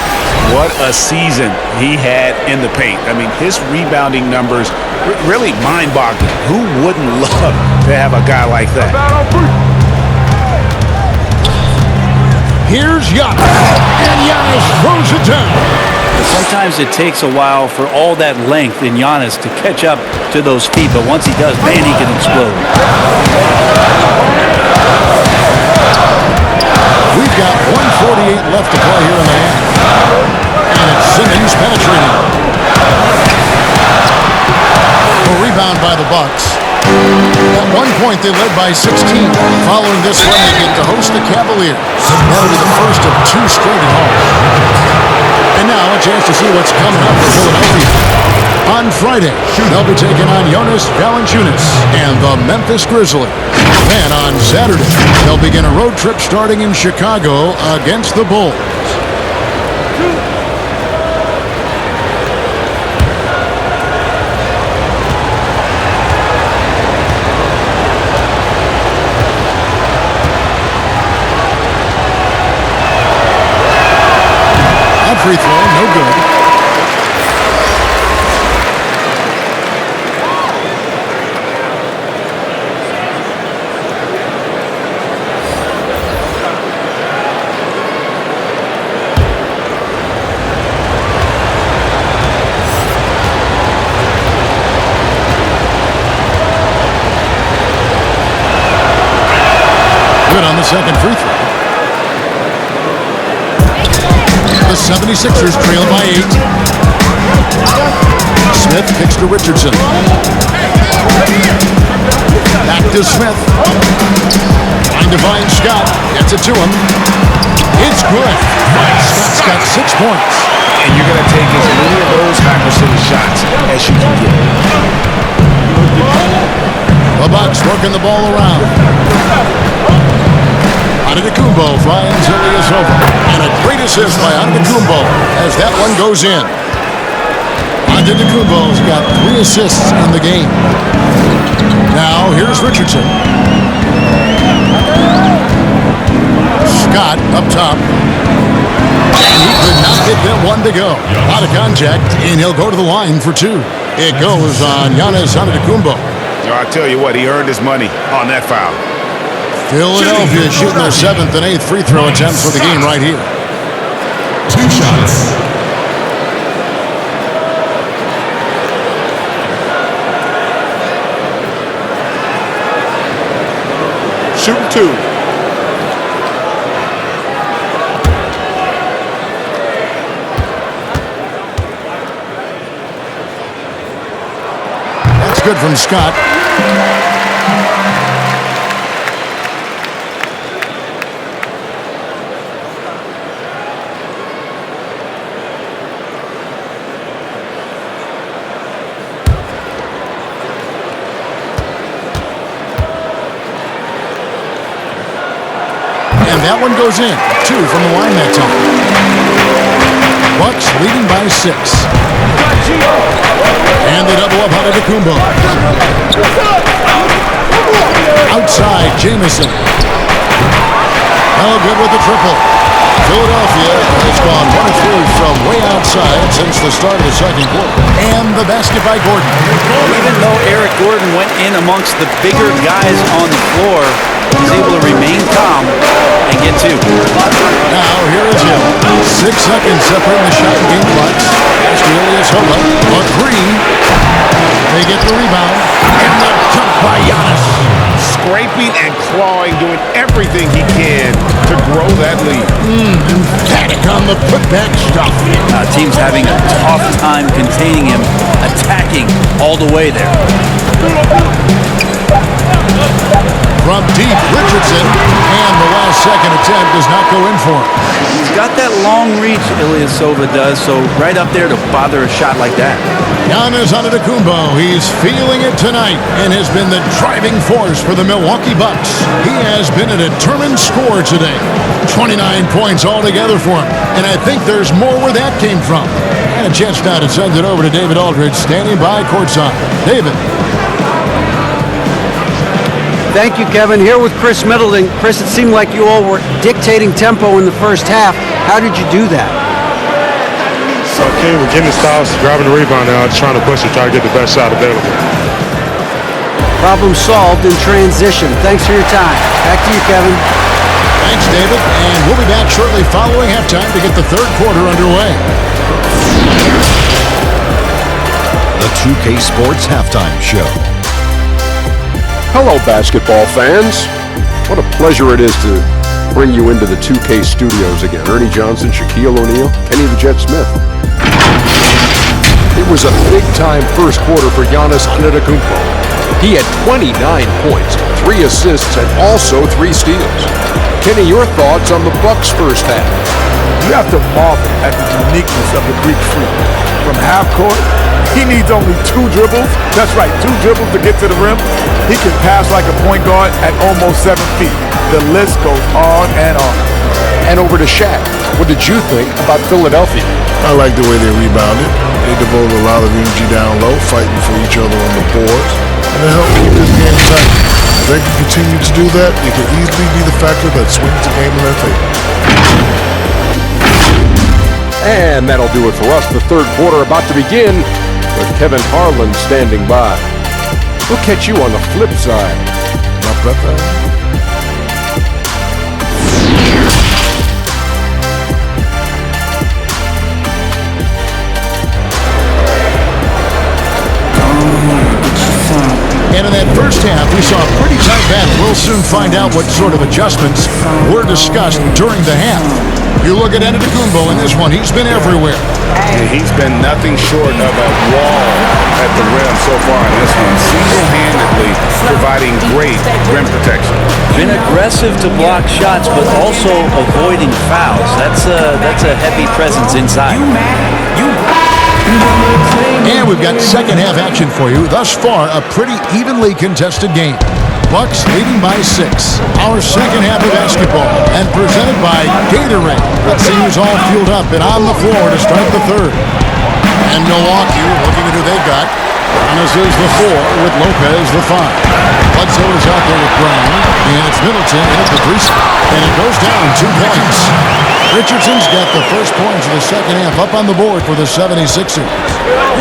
[SPEAKER 3] What a season he had in the paint. I mean, his rebounding numbers really mind-boggling. Who wouldn't love to have a guy like that?
[SPEAKER 1] Here's Giannis. And Giannis throws it down.
[SPEAKER 4] Sometimes it takes a while for all that length in Giannis to catch up to those feet, but once he does, man, he can explode.
[SPEAKER 1] We've got 1:48 left to play here in the half. And it's Simmons penetrating. A rebound by the Bucks. At one point, they led by 16. Following this run, they get to host the Cavaliers. That'll be the first of 2 straight at home. And now a chance to see what's coming up for Philadelphia. On Friday, they'll be taking on Jonas Valanciunas and the Memphis Grizzlies. Then on Saturday, they'll begin a road trip starting in Chicago against the Bulls. Free throw, no good. Good on the second free throw. The 76ers trail by 8. Smith kicks to Richardson. Back to Smith. Trying to find Scott. Gets it to him. It's good. Scott's got 6 points.
[SPEAKER 3] And you're going to take as many of those high percentage shots as you can get.
[SPEAKER 1] The Bucks working the ball around. Antetokounmpo finds Ilyasova. And a great assist by Antetokounmpo as that one goes in. Antetokounmpo's got 3 assists in the game. Now here's Richardson. Scott up top. And he could not get that one to go. A lot of contact, and he'll go to the line for two. It goes on Giannis Antetokounmpo.
[SPEAKER 3] I tell you what, he earned his money on that foul.
[SPEAKER 1] Philadelphia shooting their 7th and 8th free throw attempts for the game right here.
[SPEAKER 7] 2 shots.
[SPEAKER 1] Shooting 2. That's good from Scott. And that one goes in. 2 from the line that time. Bucks leading by 6. And they double up Antetokounmpo. Outside, Jamison. Good with the triple. Philadelphia has gone 1 of 3 from way outside since the start of the second quarter. And the basket by Gordon.
[SPEAKER 4] Even though Eric Gordon went in amongst the bigger guys on the floor, he's able to remain calm and get 2.
[SPEAKER 1] Now, here is him. 6 seconds separating the shot and game clocks. As to Ilias Hoba. A 3. They get the rebound. And the jump by Giannis.
[SPEAKER 3] Scraping and clawing, doing everything he can to grow that lead.
[SPEAKER 1] Emphatic on the putback stuff.
[SPEAKER 4] Team's having a tough time containing him, attacking all the way there.
[SPEAKER 1] From deep, Richardson, and the last second attempt does not go in for him.
[SPEAKER 4] He's got that long reach, Ilyasova does, so right up there to bother a shot like that.
[SPEAKER 1] Giannis Antetokounmpo, he's feeling it tonight and has been the driving force for the Milwaukee Bucks. He has been a determined scorer today. 29 points altogether for him, and I think there's more where that came from. And a chance now to send it over to David Aldridge, standing by courtside. David.
[SPEAKER 2] Thank you, Kevin. Here with Chris Middleton. Chris, it seemed like you all were dictating tempo in the first half. How did you do that?
[SPEAKER 8] Okay, we're getting the styles, grabbing the rebound now, just trying to push it, try to get the best shot available.
[SPEAKER 2] Problem solved in transition. Thanks for your time. Back to you, Kevin.
[SPEAKER 1] Thanks, David. And we'll be back shortly following halftime to get the third quarter underway.
[SPEAKER 9] The 2K Sports Halftime Show.
[SPEAKER 10] Hello, basketball fans. What a pleasure it is to bring you into the 2K studios again. Ernie Johnson, Shaquille O'Neal, Kenny the Jet Smith. It was a big-time first quarter for Giannis Antetokounmpo. He had 29 points, 3 assists, and also 3 steals. Kenny, your thoughts on the Bucks' first half?
[SPEAKER 11] You have to marvel at the uniqueness of the Greek freak. From half court, he needs only 2 dribbles. That's right, 2 dribbles to get to the rim. He can pass like a point guard at almost 7 feet. The list goes on and on.
[SPEAKER 10] And over to Shaq. What did you think about Philadelphia?
[SPEAKER 12] I like the way they rebounded. They devoted a lot of energy down low, fighting for each other on the boards. And it helped keep this game tight. If they can continue to do that, it can easily be the factor that swings the game in their favor.
[SPEAKER 10] And that'll do it for us. The third quarter about to begin with Kevin Harlan standing by. We'll catch you on the flip side. My brother.
[SPEAKER 1] And in that first half, we saw a pretty tight battle. We'll soon find out what sort of adjustments were discussed during the half. You look at Antetokounmpo in this one, he's been everywhere.
[SPEAKER 3] And he's been nothing short of a wall at the rim so far in this one, single-handedly providing great rim protection.
[SPEAKER 4] Been aggressive to block shots, but also avoiding fouls. That's a heavy presence inside.
[SPEAKER 1] And we've got second half action for you. Thus far, a pretty evenly contested game. Bucks leading by 6. Our second half of basketball, and presented by Gatorade. That seems all fueled up and on the floor to start the third. And Milwaukee, looking at who they've got. Giannis is the 4 with Lopez the 5. Bledsoe is out there with Brown, and it's Middleton in at the 3 spot. And it goes down 2 points. Richardson's got the first points of the second half up on the board for the 76ers.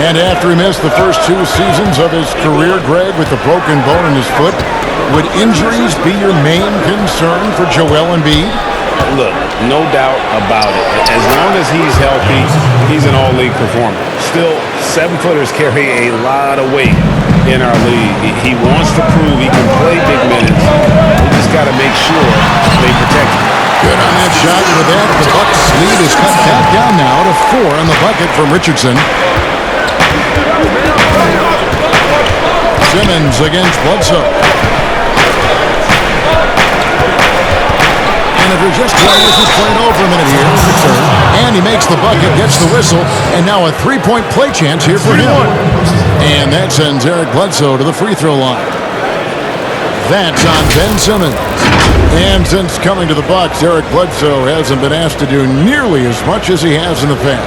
[SPEAKER 1] And after he missed the first 2 seasons of his career, Greg, with the broken bone in his foot, would injuries be your main concern for Joel Embiid?
[SPEAKER 3] Look, no doubt about it. As long as he's healthy, he's an all-league performer. Still, 7-footers carry a lot of weight in our league. He wants to prove he can play big minutes. We just got to make sure they protect him.
[SPEAKER 1] Good on that shot. With that, the Bucks lead is cut back down now to 4 on the bucket from Richardson. Simmons against Bledsoe. And if you're just joining us, he's playing over a minute here in the third. And he makes the bucket, gets the whistle, and now a 3-point play chance here for him. And that sends Eric Bledsoe to the free throw line. That's on Ben Simmons. And since coming to the Bucks, Eric Bledsoe hasn't been asked to do nearly as much as he has in the past.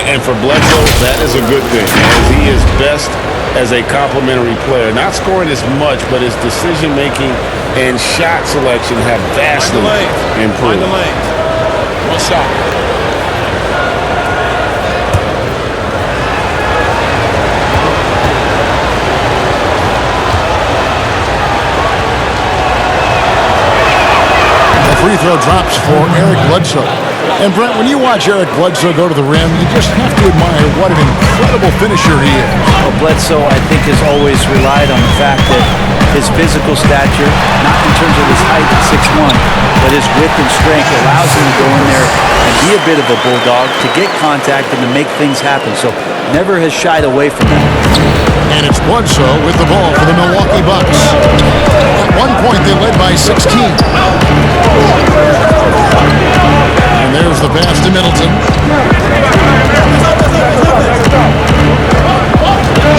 [SPEAKER 3] And for Bledsoe, that is a good thing, as he is best as a complementary player. Not scoring as much, but his decision-making and shot selection have vastly improved.
[SPEAKER 11] One shot.
[SPEAKER 1] The free throw drops for Eric Bledsoe. And Brent, when you watch Eric Bledsoe go to the rim, you just have to admire what an incredible finisher he is.
[SPEAKER 4] Well, Bledsoe, I think, has always relied on the fact that his physical stature, not in terms of his height at 6'1", but his width and strength allows him to go in there and be a bit of a bulldog, to get contact and to make things happen. So never has shied away from that.
[SPEAKER 1] And it's Bledsoe with the ball for the Milwaukee Bucks. At one point, they led by 16. And there's the pass to Middleton.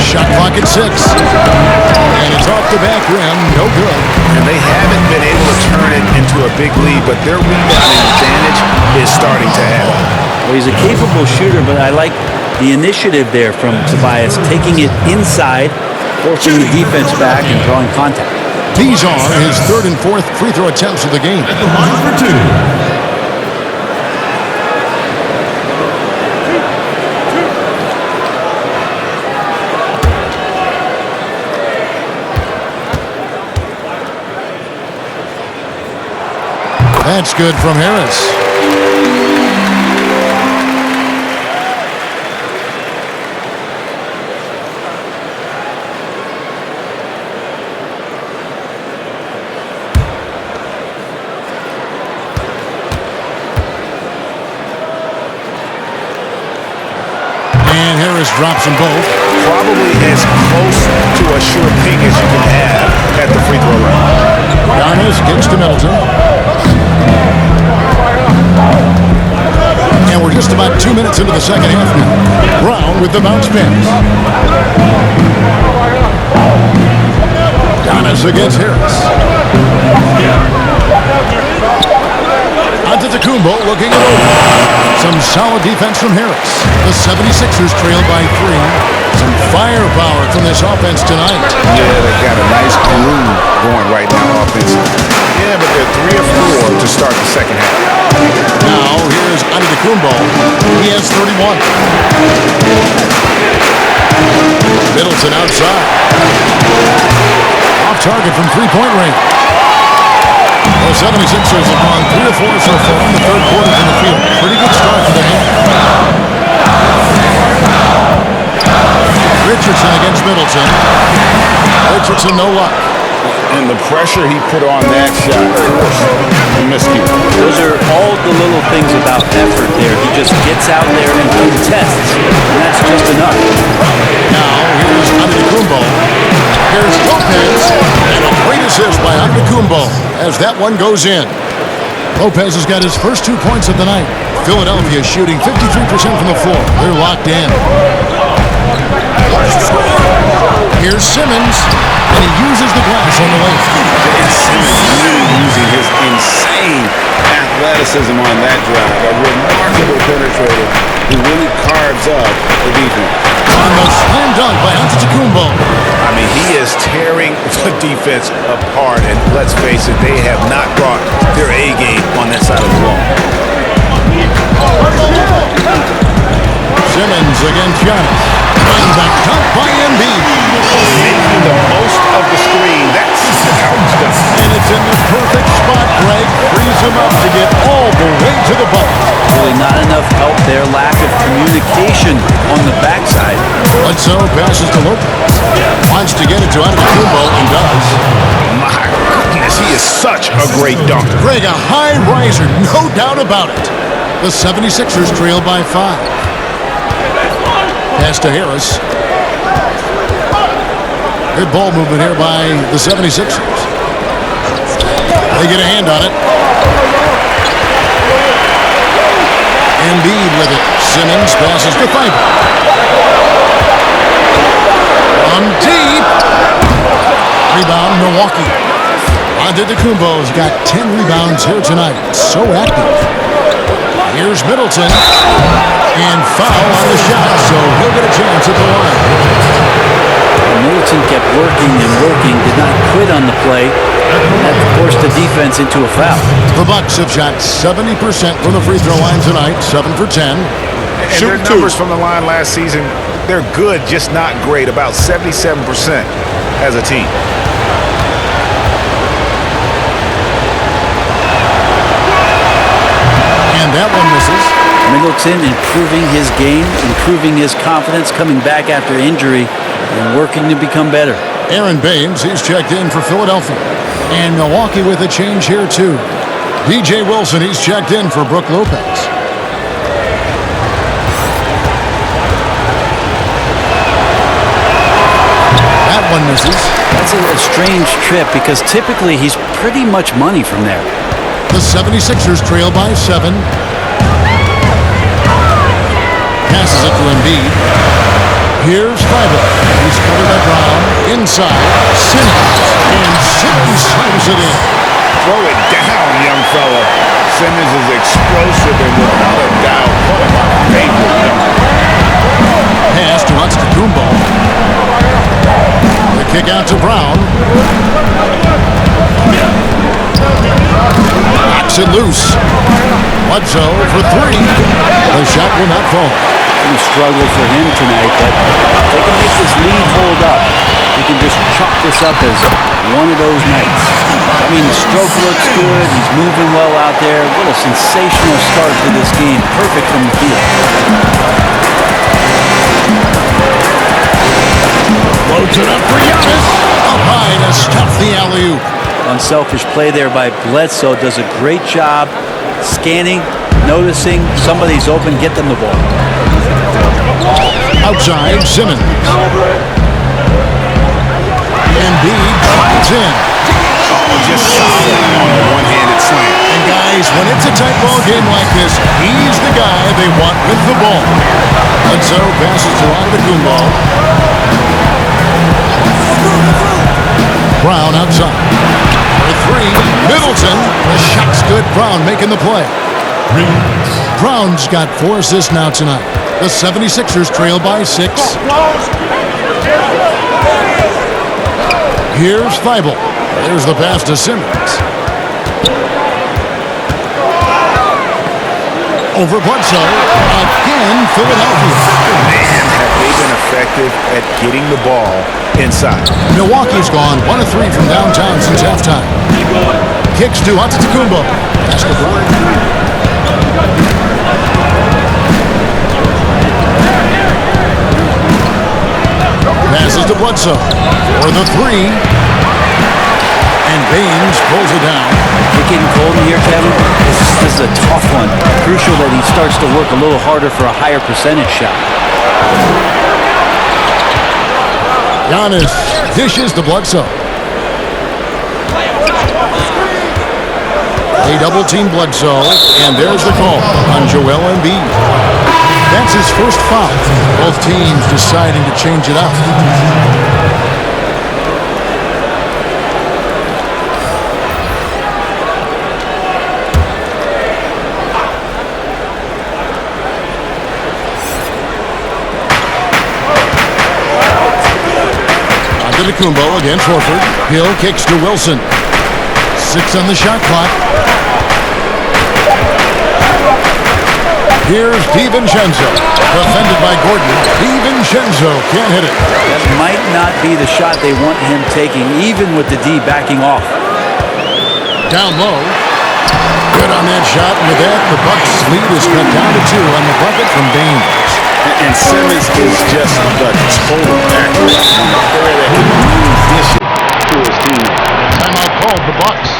[SPEAKER 1] Shot clock at 6. And it's off the back rim. No good.
[SPEAKER 3] And they haven't been able to turn it into a big lead, but their rebounding advantage is starting to add up.
[SPEAKER 4] Well, he's a capable shooter, but I like the initiative there from Tobias, taking it inside, forcing the defense back and drawing contact.
[SPEAKER 1] These are his 3rd and 4th free throw attempts of the game.
[SPEAKER 7] At the line for 2.
[SPEAKER 1] That's good from Harris. And Harris drops them both.
[SPEAKER 3] Probably as close to a sure pick as you can have at the free throw line.
[SPEAKER 1] Giannis gets to Middleton. And we're just about 2 minutes into the second half now. Brown with the bounce pass. Giannis against Harris. Antetokounmpo looking it over. Some solid defense from Harris. The 76ers trailed by 3. Some firepower from this offense tonight.
[SPEAKER 3] Yeah, they got a nice groove going right now offensively. Yeah, but they're 3 of 4 to start the second half.
[SPEAKER 1] Now, here's Antetokounmpo. He has 31. Middleton outside. Off target from three-point range. The 76ers have gone 3 of 4 so far in the third quarter from the field. Pretty good start for the game. Richardson against Middleton. Richardson, no luck.
[SPEAKER 3] And the pressure he put on that shot was miscue.
[SPEAKER 4] Those are all the little things about effort there. He just gets out there and contests, and that's just enough.
[SPEAKER 1] Now, here's Antetokounmpo. Here's Lopez, and a great assist by Antetokounmpo as that one goes in. Lopez has got his first 2 points of the night. Philadelphia shooting 53% from the floor. They're locked in. Here's Simmons, and he uses the glass on the left.
[SPEAKER 3] And Simmons really using his insane athleticism on that drive. A remarkable penetrator who really carves up the defense.
[SPEAKER 1] And the slam dunk by Antetokounmpo.
[SPEAKER 3] I mean, he is tearing the defense apart, and let's face it, they have not brought their A game on that side of the ball.
[SPEAKER 1] Simmons against Giannis. And the dunk by Embiid.
[SPEAKER 3] Making the most of the screen. That's how it's done.
[SPEAKER 1] And it's in the perfect spot. Greg frees him up to get all the way to the bucket.
[SPEAKER 4] Really not enough help there. Lack of communication on the backside.
[SPEAKER 1] Bledsoe passes to Lopez. Wants to get it to Antetokounmpo and does.
[SPEAKER 3] My goodness, he is such a great dunker.
[SPEAKER 1] Greg, a high riser, no doubt about it. The 76ers trail by 5. Pass to Harris. Good ball movement here by the 76ers. They get a hand on it. Embiid with it. Simmons passes to Fiber. On deep. Rebound, Milwaukee. Antetokounmpo's got 10 rebounds here tonight. So active. Here's Middleton. And foul on the shot, so he'll get a chance at the line.
[SPEAKER 4] Middleton kept working and working, did not quit on the play. That forced the defense into a foul.
[SPEAKER 1] The Bucks have shot 70% from the free throw line tonight, 7 for 10.
[SPEAKER 3] And their numbers from the line last season, they're good, just not great, about 77% as a team.
[SPEAKER 1] And that one misses.
[SPEAKER 4] Middleton improving his game, improving his confidence, coming back after injury, and working to become better.
[SPEAKER 1] Aaron Baines, he's checked in for Philadelphia. And Milwaukee with a change here, too. DJ Wilson, he's checked in for Brook Lopez. That one misses.
[SPEAKER 4] That's a strange trip because typically he's pretty much money from there.
[SPEAKER 1] The 76ers trail by 7. Passes it to Embiid. Here's Fiber. He's covered by Brown. Inside. Simmons. And Simmons slams it in.
[SPEAKER 3] Throw it down, young fella. Simmons is explosive and without a doubt one of my favorite.
[SPEAKER 1] Pass to Antetokounmpo. The kick out to Brown. Knocks it loose. Bledsoe for 3. The shot will not fall.
[SPEAKER 4] He struggled for him tonight, but if they can make this lead hold up, we can just chalk this up as one of those nights. I mean, the stroke looks good. He's moving well out there. What a sensational start to this game. Perfect from the field.
[SPEAKER 1] Loads it up for Giannis. Up high to stuff the alley-oop.
[SPEAKER 4] Unselfish play there by Bledsoe. Does a great job scanning, noticing somebody's open, get them the ball.
[SPEAKER 1] Outside, Simmons. Embiid drives in.
[SPEAKER 3] Just solid on the one-handed slam.
[SPEAKER 1] And guys, when it's a tight ball game like this, he's the guy they want with the ball. And so passes to Antetokounmpo. Brown outside. For 3, Middleton. The shot's good. Brown making the play. Brown's got 4 assists now tonight. The 76ers trail by 6. Here's Feibel. There's the pass to Simmons. Over Bledsoe. Again, Philadelphia.
[SPEAKER 3] Man, have they been effective at getting the ball inside.
[SPEAKER 1] Milwaukee's gone 1 of 3 from downtown since halftime. Kicks to Antetokounmpo. Pass to Brown. Passes to Bledsoe for the 3. And Baines pulls it down.
[SPEAKER 4] We're getting cold in here, Kevin. This is a tough one. Crucial that he starts to work a little harder for a higher percentage shot.
[SPEAKER 1] Giannis dishes to Bledsoe. They double-team Bledsoe, and there's the call on Joel Embiid. That's his first foul. Both teams deciding to change it up. Antetokounmpo against Horford. Hill kicks to Wilson. 6 on the shot clock. Here's DiVincenzo. Defended by Gordon. DiVincenzo can't hit it.
[SPEAKER 4] That might not be the shot they want him taking, even with the D backing off.
[SPEAKER 1] Down low. Good on that shot. And with that, the Bucks' lead is cut down to 2 on the bucket from Baines.
[SPEAKER 3] And Simmons is just the total accurate player that can really dish it to his team.
[SPEAKER 1] Timeout called the Bucks.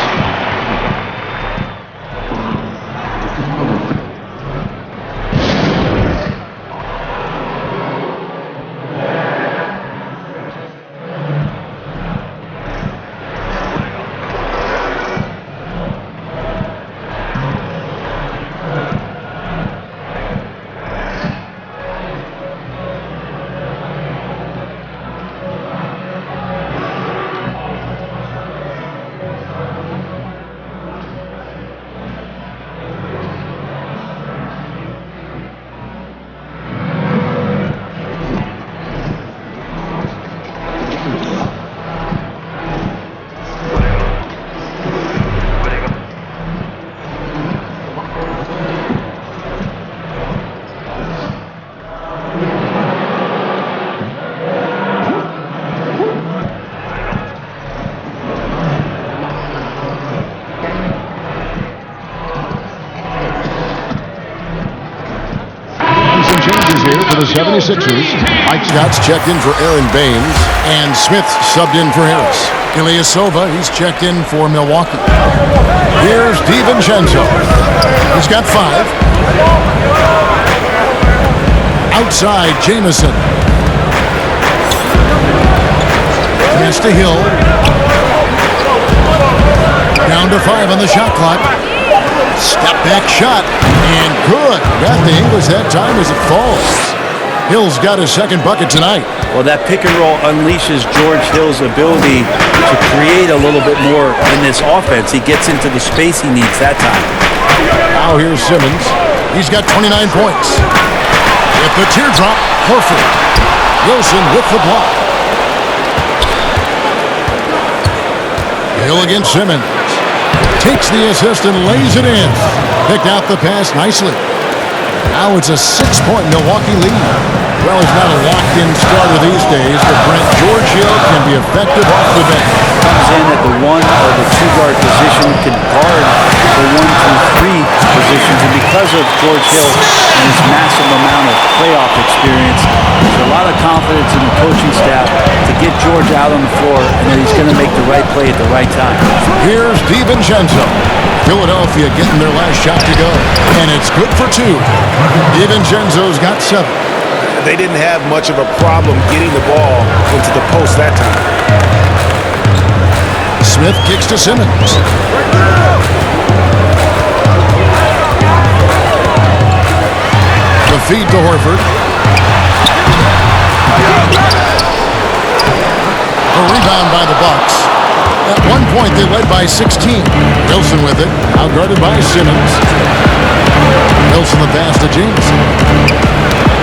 [SPEAKER 1] Here for the 76ers. Mike Scott's checked in for Aaron Baines, and Smith subbed in for Harris. Ilyasova, he's checked in for Milwaukee. Here's DiVincenzo. He's got 5. Outside, Jamison. Pass to Hill. Down to 5 on the shot clock. Step back shot, and good. Got the English that time as it falls. Hill's got his second bucket tonight.
[SPEAKER 4] Well, that pick and roll unleashes George Hill's ability to create a little bit more in this offense. He gets into the space he needs that time.
[SPEAKER 1] Now here's Simmons. He's got 29 points. With the teardrop, Horford. Wilson with the block. Hill against Simmons. Takes the assist and lays it in. Picked out the pass nicely. Now it's a 6-point Milwaukee lead. Well, he's not a locked-in starter these days, but Brent, George Hill can be effective off the bench.
[SPEAKER 4] Comes in at the 1 or the 2 guard position, can guard the 1, 2, 3 positions, and because of George Hill and his massive amount of playoff experience, there's a lot of confidence in the coaching staff to get George out on the floor, and that he's going to make the right play at the right time.
[SPEAKER 1] Here's DiVincenzo. Philadelphia getting their last shot to go, and it's good for 2. DiVincenzo's got 7.
[SPEAKER 3] They didn't have much of a problem getting the ball into the post that time.
[SPEAKER 1] Smith kicks to Simmons. The feed to Horford. A rebound by the Bucks. At one point, they led by 16. Wilson with it, outguarded by Simmons. Wilson the pass to Jameson.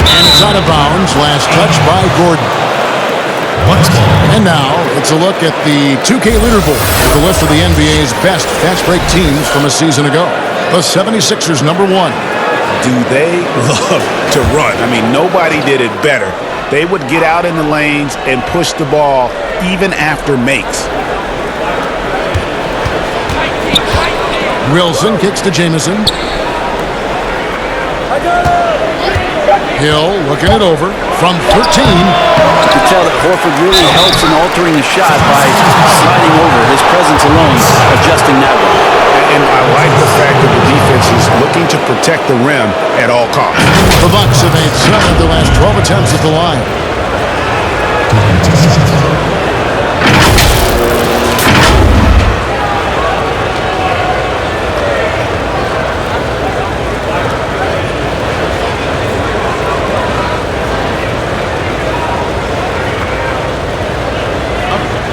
[SPEAKER 1] And it's out of bounds. Last touch by Gordon. And now, it's a look at the 2K leaderboard with the list of the NBA's best fast break teams from a season ago. The 76ers, number 1.
[SPEAKER 3] Do they love to run? I mean, nobody did it better. They would get out in the lanes and push the ball even after makes.
[SPEAKER 1] Wilson kicks to Jamison. Hill looking it over from 13.
[SPEAKER 4] You can tell that Horford really helps in altering the shot by sliding over. His presence alone adjusting that one.
[SPEAKER 3] And I like the fact that the defense is looking to protect the rim at all costs.
[SPEAKER 1] The Bucks have made 7 of the last 12 attempts at the line.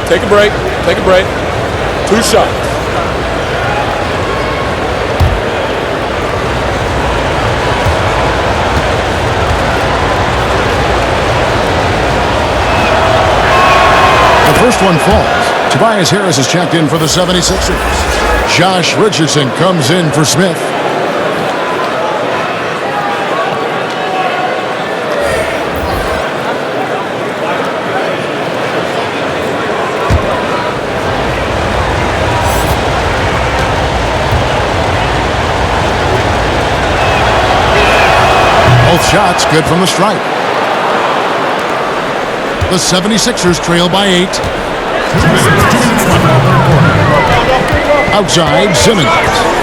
[SPEAKER 10] Take a break. Take a break. 2 shots.
[SPEAKER 1] The one falls. Tobias Harris is checked in for the 76ers. Josh Richardson comes in for Smith. Both shots good from the stripe. The 76ers trail by 8. Outside, Simmons.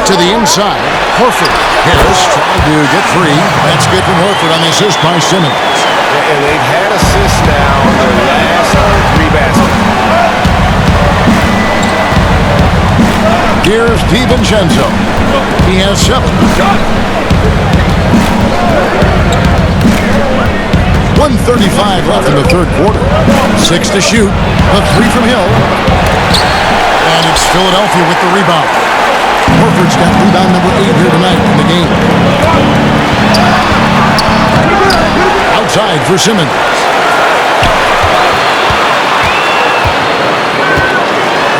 [SPEAKER 1] To the inside, Horford. Harris trying to get free. That's good from Horford on the assist by Simmons.
[SPEAKER 3] And they've had assists now in their last 3 baskets.
[SPEAKER 1] Here's DiVincenzo. He has 7. 1:35 left in the third quarter. 6 to shoot. The 3 from Hill. And it's Philadelphia with the rebound. Horford's got rebound number 8 here tonight in the game. Outside for Simmons.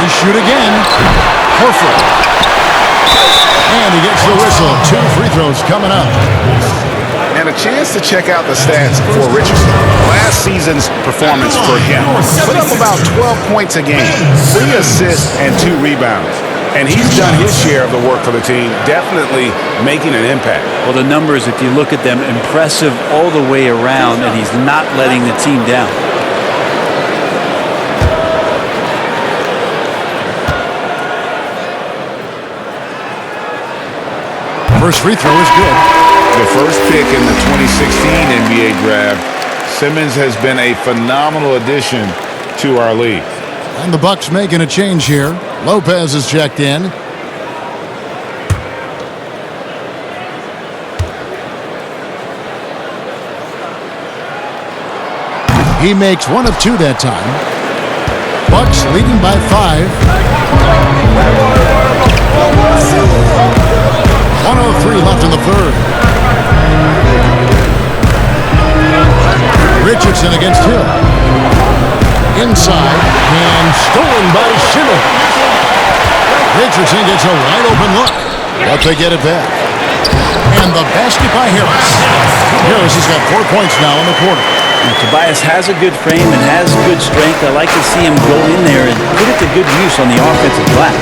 [SPEAKER 1] They shoot again. Horford. And he gets the whistle. 2 free throws coming up.
[SPEAKER 3] And a chance to check out the stats for Richardson. Last season's performance for him put up about 12 points a game, 3 assists and 2 rebounds. And he's done his share of the work for the team, definitely making an impact.
[SPEAKER 4] Well, the numbers, if you look at them, impressive all the way around, and he's not letting the team down.
[SPEAKER 1] First free throw is good.
[SPEAKER 3] The first pick in the 2016 NBA draft, Simmons has been a phenomenal addition to our league.
[SPEAKER 1] And the Bucks making a change here. Lopez is checked in. He makes 1 of 2 that time. Bucks leading by 5. 1:03 left in the third. Richardson against Hill. Inside and stolen by Simmons. Richardson gets a wide open look, but they get it back. And the basket by Harris. Harris has got 4 points now in the quarter.
[SPEAKER 4] And Tobias has a good frame and has good strength. I like to see him go in there and put it to good use on the offensive glass.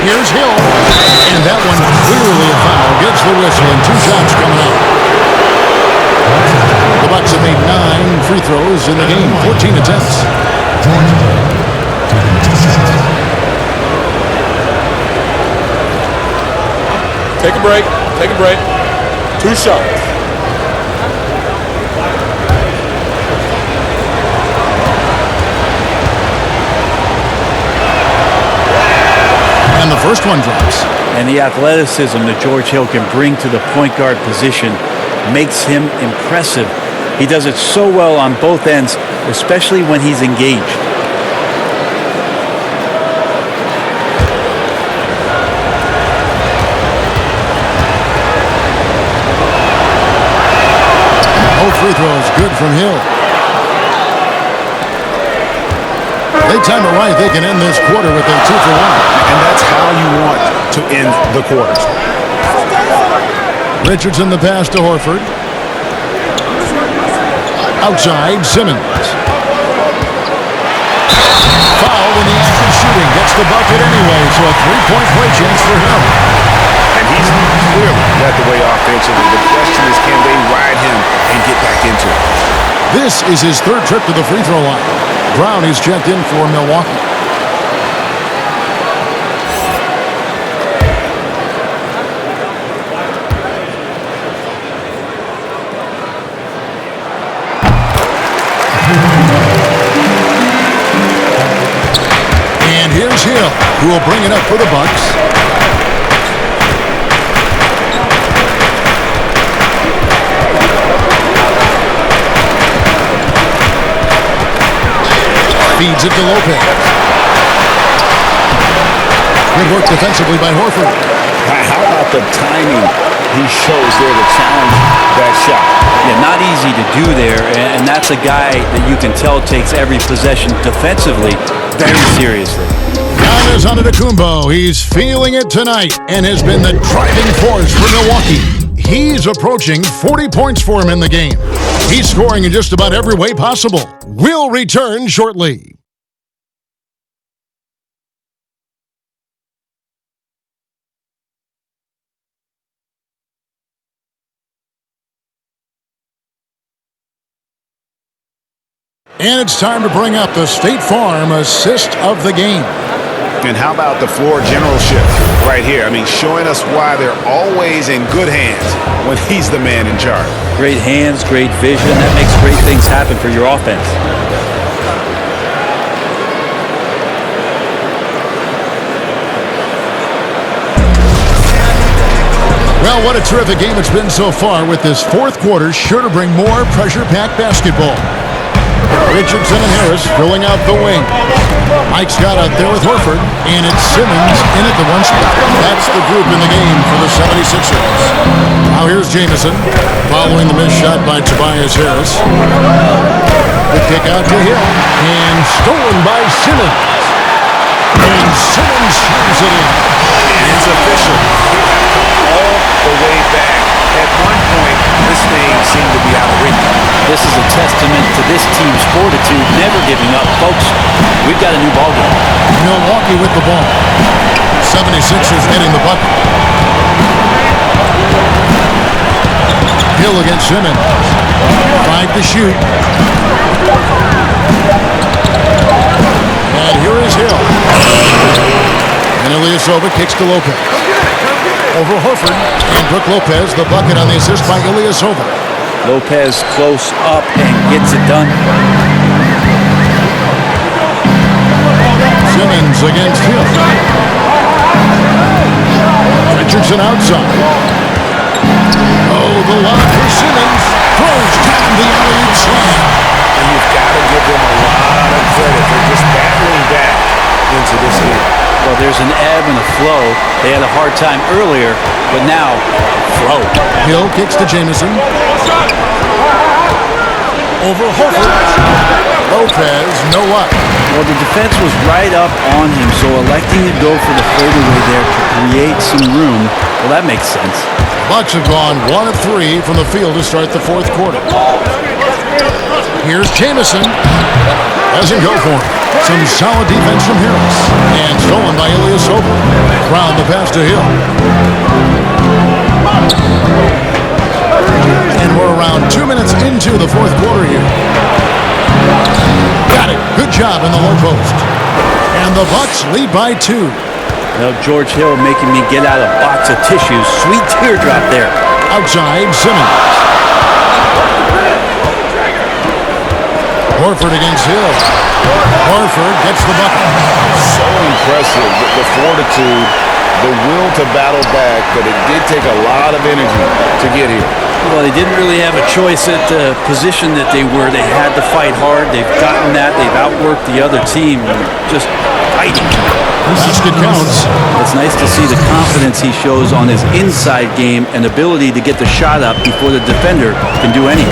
[SPEAKER 1] Here's Hill. And that one clearly a foul. Gets the whistle and 2 shots coming up. The Bucks have made 9 free throws in the game. 14 attempts.
[SPEAKER 10] Take a break. Take a break. 2 shots.
[SPEAKER 1] And the first one drops.
[SPEAKER 4] And the athleticism that George Hill can bring to the point guard position makes him impressive. He does it so well on both ends, especially when he's engaged.
[SPEAKER 1] Both free throws good from Hill. They time it right. They can end this quarter with a 2 for 1.
[SPEAKER 3] And that's how you want to end the quarters.
[SPEAKER 1] Richardson the pass to Horford. Outside, Simmons. Fouled in the act of shooting. Gets the bucket anyway, so a 3-point play chance for him.
[SPEAKER 3] And he's clearly led the way offensively. The question is, can they ride him and get back into it?
[SPEAKER 1] This is his 3rd trip to the free throw line. Brown is checked in for Milwaukee. And here's Hill, who will bring it up for the Bucks. Feeds it to Lopez. Good work defensively by Horford.
[SPEAKER 3] How about the timing he shows there to challenge that shot?
[SPEAKER 4] Yeah, not easy to do there, and that's a guy that you can tell takes every possession defensively, very seriously.
[SPEAKER 1] Giannis Antetokounmpo, he's feeling it tonight and has been the driving force for Milwaukee. He's approaching 40 points for him in the game. He's scoring in just about every way possible. We'll return shortly. And it's time to bring up the State Farm assist of the game.
[SPEAKER 3] And how about the floor generalship right here? I mean, showing us why they're always in good hands when he's the man in charge.
[SPEAKER 4] Great hands, great vision. That makes great things happen for your offense.
[SPEAKER 1] Well, what a terrific game it's been so far, with this fourth quarter sure to bring more pressure-packed basketball. Richardson and Harris filling out the wing. Mike's got out there with Horford, and it's Simmons in at the one spot. That's the group in the game for the 76ers. Now here's Jamison following the missed shot by Tobias Harris. The kick out to Hill, and stolen by Simmons. And Simmons slams it in.
[SPEAKER 3] It's official. All the way back. At one point, this thing seemed to be out of reach.
[SPEAKER 4] This is a testament to this team's fortitude, never giving up. Folks, we've got a new ball game.
[SPEAKER 1] Milwaukee with the ball. 76ers getting the bucket. Hill against Simmons. 5 to shoot. And here is Hill. And Ilyasova kicks to Lopez. Over Horford, and Brook Lopez, the bucket on the assist by Ilyasova.
[SPEAKER 4] Lopez close up and gets it done.
[SPEAKER 1] Simmons against Hill. Richardson outside. Oh, the lob for Simmons. Throws down the alley-oop slam.
[SPEAKER 3] And you've got to give them a lot of credit for just battling back into this game.
[SPEAKER 4] Well, there's an ebb and a flow. They had a hard time earlier, but now, flow.
[SPEAKER 1] Hill kicks to Jamison. Over Horford. Lopez, no luck.
[SPEAKER 4] Well, the defense was right up on him, so electing to go for the fadeaway there to create some room, well, that makes sense.
[SPEAKER 1] Bucks have gone 1 of 3 from the field to start the fourth quarter. Here's Jamison. Doesn't go for him. Some solid defense from Harris. And stolen by Ilyasova. Brown the pass to Hill. And we're around 2 minutes into the fourth quarter here. Got it. Good job in the low post. And the Bucks lead by 2.
[SPEAKER 4] Well, George Hill making me get out a box of tissues. Sweet teardrop there.
[SPEAKER 1] Outside, Simmons. Horford against Hill. Horford gets the bucket.
[SPEAKER 3] So impressive, the fortitude, the will to battle back, but it did take a lot of energy to get here.
[SPEAKER 4] Well, they didn't really have a choice at the position that they were. They had to fight hard. They've gotten that. They've outworked the other team. Just fighting.
[SPEAKER 1] Basket counts.
[SPEAKER 4] It's nice to see the confidence he shows on his inside game and ability to get the shot up before the defender can do anything.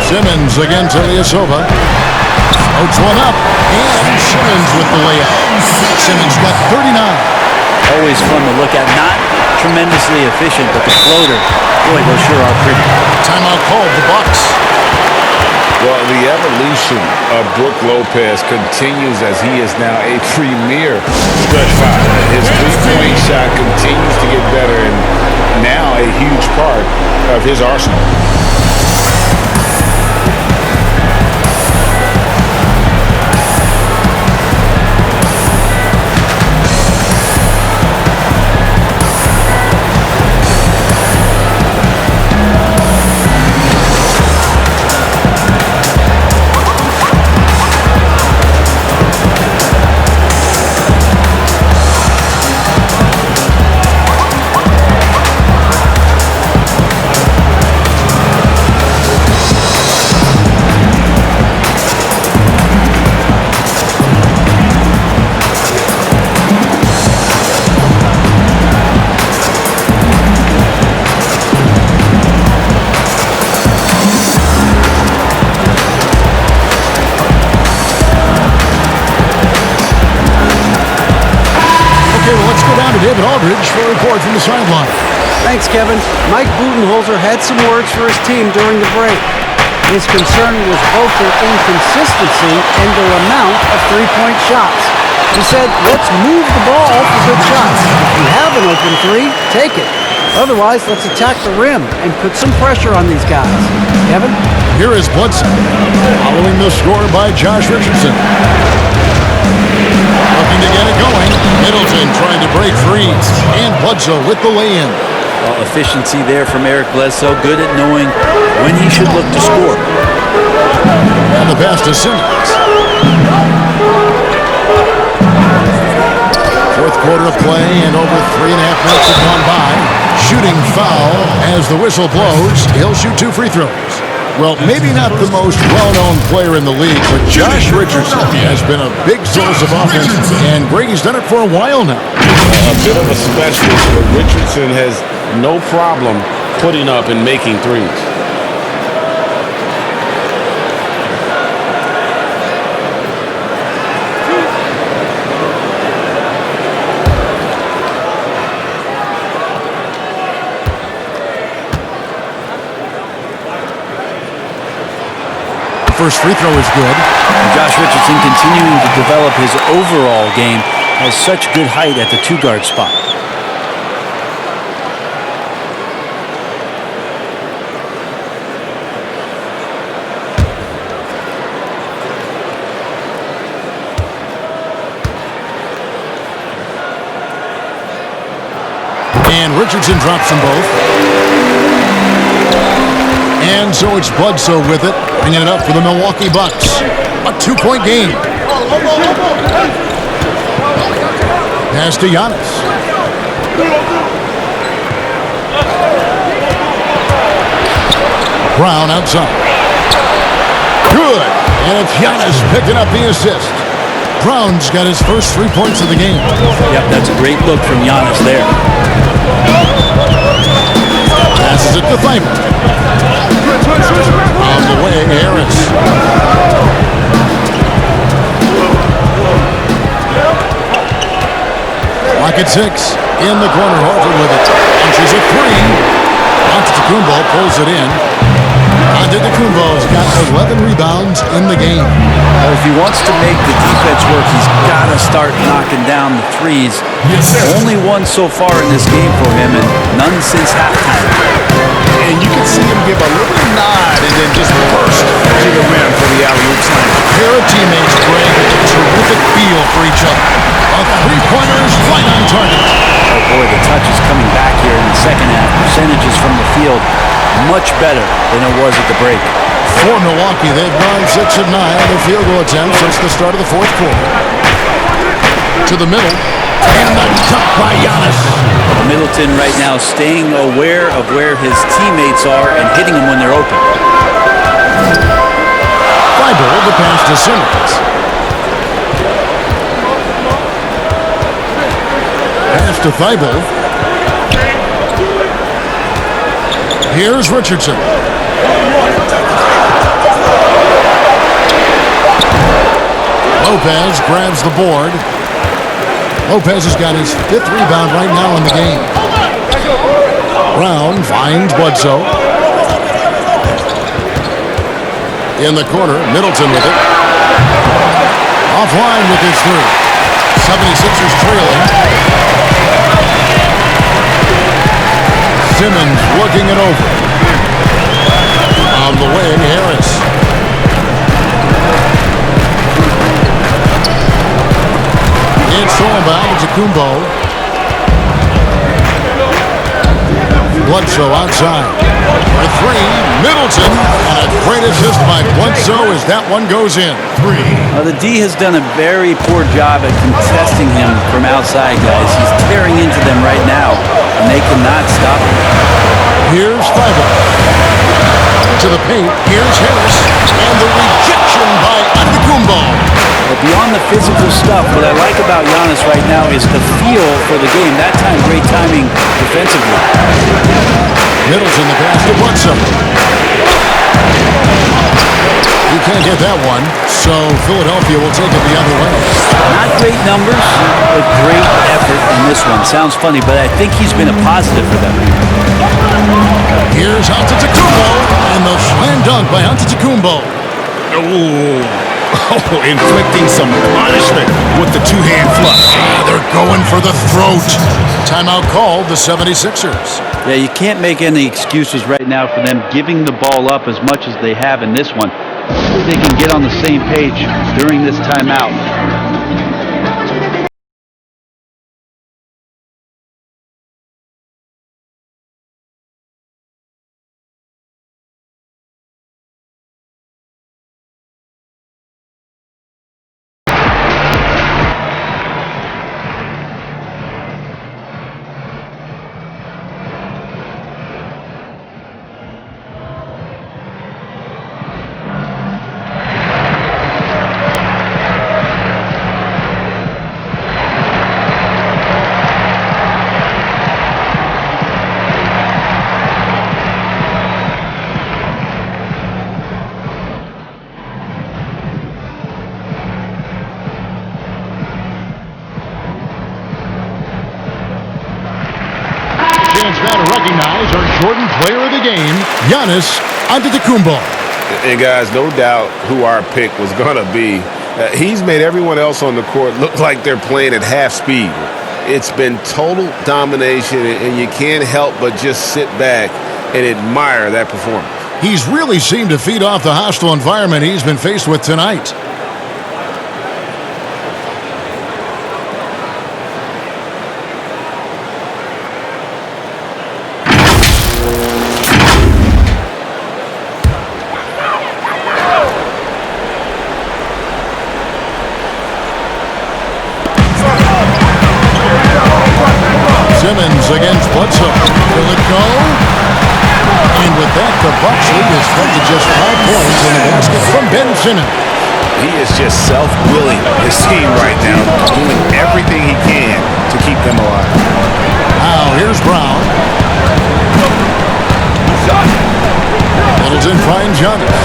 [SPEAKER 1] Simmons against Ilyasova. Floats one up. And Simmons with the layup. Simmons got 39.
[SPEAKER 4] Always fun to look at. Not tremendously efficient, but the floater, boy, those sure are pretty.
[SPEAKER 1] Timeout called, the Bucks.
[SPEAKER 3] Well, the evolution of Brook Lopez continues as he is now a premier stretch five. His three-point shot continues to get better and now a huge part of his arsenal.
[SPEAKER 1] from the sideline.
[SPEAKER 2] Thanks, Kevin. Mike Budenholzer had some words for his team during the break. His concern was both their inconsistency and their amount of three-point shots. He said, let's move the ball for good shots. If you have an open three, take it. Otherwise, let's attack the rim and put some pressure on these guys. Kevin?
[SPEAKER 1] Here is Bledsoe, following the score by Josh Richardson. Looking to get it going. Middleton trying to break free. And Bledsoe with the lay-in.
[SPEAKER 4] Efficiency there from Eric Bledsoe. Good at knowing when he should look to score.
[SPEAKER 1] And the pass to Simmons. Fourth quarter of play and over 3.5 minutes have gone by. Shooting foul as the whistle blows. He'll shoot 2 free throws. Well, maybe not the most well-known player in the league, but Josh Richardson has been a big source of offense, and Grady's done it for a while now.
[SPEAKER 3] A bit of a specialist, but Richardson has no problem putting up and making threes.
[SPEAKER 1] First free throw is good.
[SPEAKER 4] Josh Richardson, continuing to develop his overall game, has such good height at the 2-guard spot.
[SPEAKER 1] And Richardson drops them both. And so it's Bledsoe with it, bringing it up for the Milwaukee Bucks. A 2-point game. Pass to Giannis. Brown outside. Good. And it's Giannis picking up the assist. Brown's got his first 3 points of the game.
[SPEAKER 4] Yep, that's a great look from Giannis there.
[SPEAKER 1] Passes it to Thibault. On the way, Harris. Lock at 6. In the corner, Horford with it. Launches a 3. Antetokounmpo pulls it in. Antetokounmpo's got 11 rebounds in the game.
[SPEAKER 4] Well, if he wants to make the defense work, he's got to start knocking down the threes. Only one so far in this game for him, and none since halftime.
[SPEAKER 3] And you can see him give a little nod and then just burst to the rim for the alley-oop slam.
[SPEAKER 1] Pair of teammates bring a terrific feel for each other. A three-pointer is right on target.
[SPEAKER 4] Oh boy, the touch is coming back here in the second half. Percentages from the field much better than it was at the break.
[SPEAKER 1] For Milwaukee, they've gone 6 of 9 on their field goal attempts since the start of the fourth quarter. To the middle, and the dunk by Giannis.
[SPEAKER 4] Middleton right now staying aware of where his teammates are and hitting them when they're open.
[SPEAKER 1] Thibault, the pass to Simmons. Pass to Thibault. Here's Richardson. Lopez grabs the board. Lopez has got his 5th rebound right now in the game. Brown finds Bledsoe. In the corner, Middleton with it. Offline with his 3. 76ers trailing. Simmons looking it over. On the wing, Harris. It's thrown by Antetokounmpo. Bledsoe outside. For 3, Middleton. And a great assist by Bledsoe as that one goes in. 3.
[SPEAKER 4] The D has done a very poor job at contesting him from outside, guys. He's tearing into them right now, and they cannot stop him.
[SPEAKER 1] Here's Thibault. To the paint. Here's Harris. And the rejection by Antetokounmpo.
[SPEAKER 4] But beyond the physical stuff, what I like about Giannis right now is the feel for the game. That time, great timing defensively.
[SPEAKER 1] Middleton, the pass to Bledsoe. He can't get that one, so Philadelphia will take it the other way.
[SPEAKER 4] Not great numbers, but great effort in this one. Sounds funny, but I think he's been a positive for them.
[SPEAKER 1] Here's Antetokounmpo, and the slam dunk by Antetokounmpo.
[SPEAKER 12] Oh, inflicting some punishment with the two-hand flush.
[SPEAKER 1] They're going for the throat. Timeout called the 76ers.
[SPEAKER 4] Yeah, you can't make any excuses right now for them giving the ball up as much as they have in this one. Hopefully they can get on the same page during this timeout.
[SPEAKER 1] Chance now to recognize our Jordan player of the game, Giannis Antetokounmpo.
[SPEAKER 3] And guys, no doubt who our pick was going to be. He's made everyone else on the court look like they're playing at half speed. It's been total domination, and you can't help but just sit back and admire that performance.
[SPEAKER 1] He's really seemed to feed off the hostile environment he's been faced with tonight. Simmons against Bledsoe. Will it go? And with that, the Bucks lead is cut to just 5 points in the basket from Ben Simmons.
[SPEAKER 3] He is just self-willing his team right now, doing everything he can to keep them alive.
[SPEAKER 1] Now here's Brown. Middleton finds Giannis.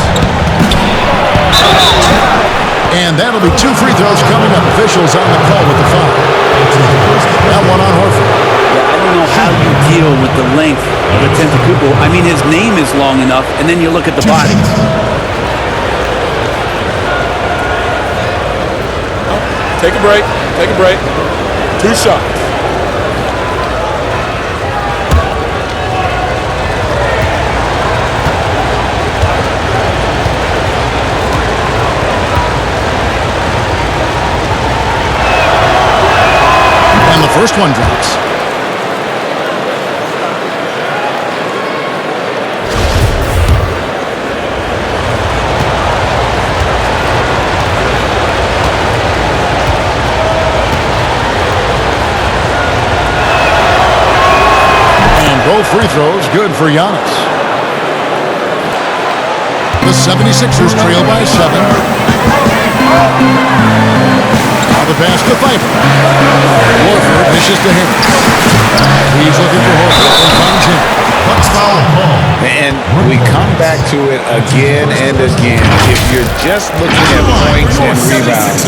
[SPEAKER 1] And that'll be 2 free throws coming up. Officials on the call with the foul. That one on Horford.
[SPEAKER 4] I don't know how you deal with the length of Antetokounmpo. I mean, his name is long enough, and then you look at the body.
[SPEAKER 10] Take a break. Take a break. 2 shots.
[SPEAKER 1] And the first one drops. Both free throws good for Giannis. The 76ers trail by 7. Now the pass to Pfeiffer. Horford dishes to him. He's looking for Horford and finds him. Bucks foul ball.
[SPEAKER 3] And we come back to it again and again. If you're just looking at points and rebounds,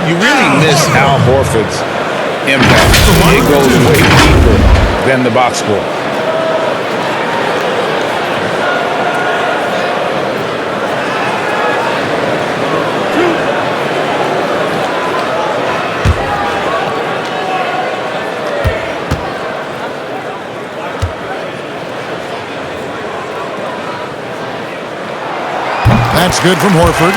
[SPEAKER 3] you really miss Al Horford's impact. It goes way deeper than the box score.
[SPEAKER 1] That's good from Horford.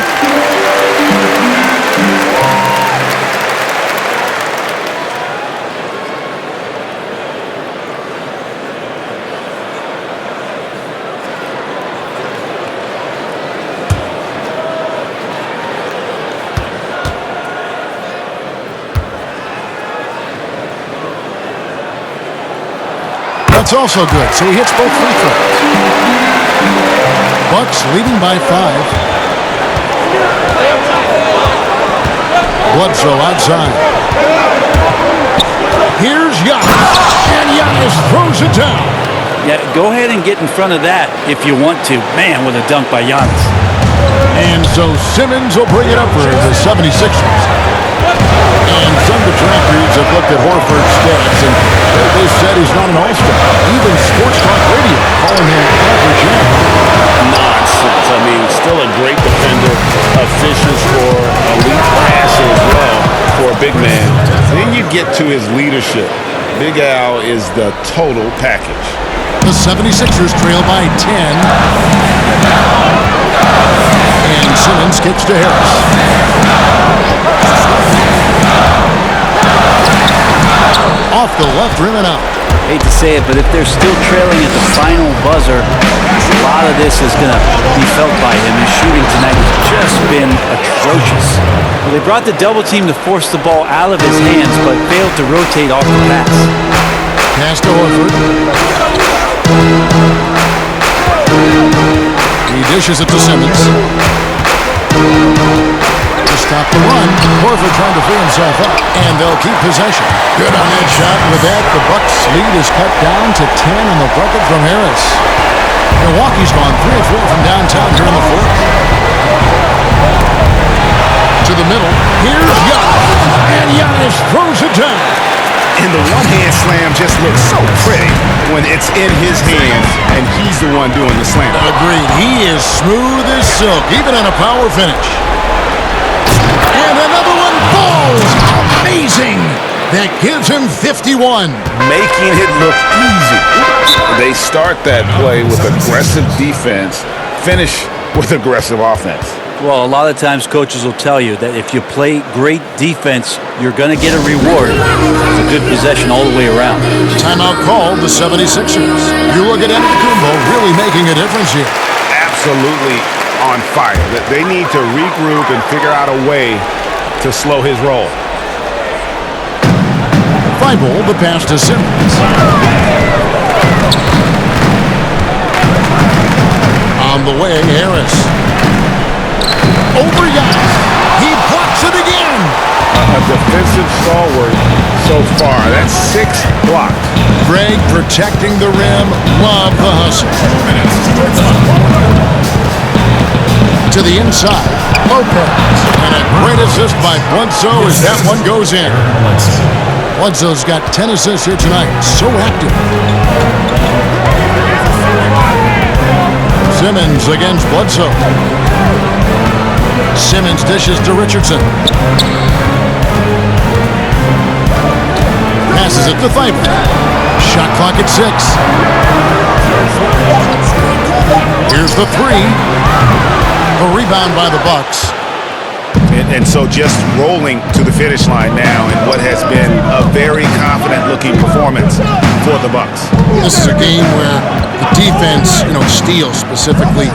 [SPEAKER 1] That's also good, so he hits both free throws. Bucks leading by 5. Bledsoe outside. Here's Giannis, and Giannis throws it down.
[SPEAKER 4] Yeah, go ahead and get in front of that if you want to. Man, what a dunk by Giannis.
[SPEAKER 1] And so Simmons will bring it up for the 76ers. And some detractors have looked at Horford's stats, and they said he's not an all-star. Even Sports Talk Radio calling him average.
[SPEAKER 3] Nonsense. I mean, still a great defender, efficient scorer, elite passer as well for a big man. Then you get to his leadership. Big Al is the total package.
[SPEAKER 1] The 76ers trail by 10. And Simmons kicks to Harris. Off the left rim and out.
[SPEAKER 4] Hate to say it, but if they're still trailing at the final buzzer, a lot of this is going to be felt by him. His shooting tonight has just been atrocious. Well, they brought the double team to force the ball out of his hands, but failed to rotate off the pass.
[SPEAKER 1] Pass to Horford. He dishes it to Simmons. To stop the run, Horford trying to free himself up, and they'll keep possession. Good on that shot. With that, the Bucks' lead is cut down to 10 on the bucket from Harris. Milwaukee's gone 3 of 4 from downtown here in the fourth. To the middle. Here's Giannis. And Giannis throws it down.
[SPEAKER 3] And the one-hand slam just looks so pretty when it's in his hands and he's the one doing the slam.
[SPEAKER 1] Agreed. He is smooth as silk, even in a power finish. And another one falls. Amazing. That gives him 51.
[SPEAKER 3] Making it look easy. They start that play with aggressive defense, finish with aggressive offense.
[SPEAKER 4] Well, a lot of times coaches will tell you that if you play great defense, you're going to get a reward. It's a good possession all the way around.
[SPEAKER 1] Timeout called the 76ers. You look at Antetokounmpo really making a difference here.
[SPEAKER 3] Absolutely on fire. They need to regroup and figure out a way to slow his roll.
[SPEAKER 1] Thibault, the pass to Simmons. On the way, Harris. Over Giannis. He blocks it again.
[SPEAKER 3] A defensive stalwart so far. That's 6 blocks.
[SPEAKER 1] Greg protecting the rim. Love the hustle. To the inside. Lopez. And a great assist by Bledsoe as that one goes in. Bledsoe's got 10 assists here tonight. So active. Simmons against Bledsoe. Simmons dishes to Richardson. Passes it to Thibault. Shot clock at 6. Here's the 3. A rebound by the Bucks.
[SPEAKER 3] And so just rolling to the finish line now in what has been a very confident-looking performance for the Bucks.
[SPEAKER 1] This is a game where the defense, steals specifically,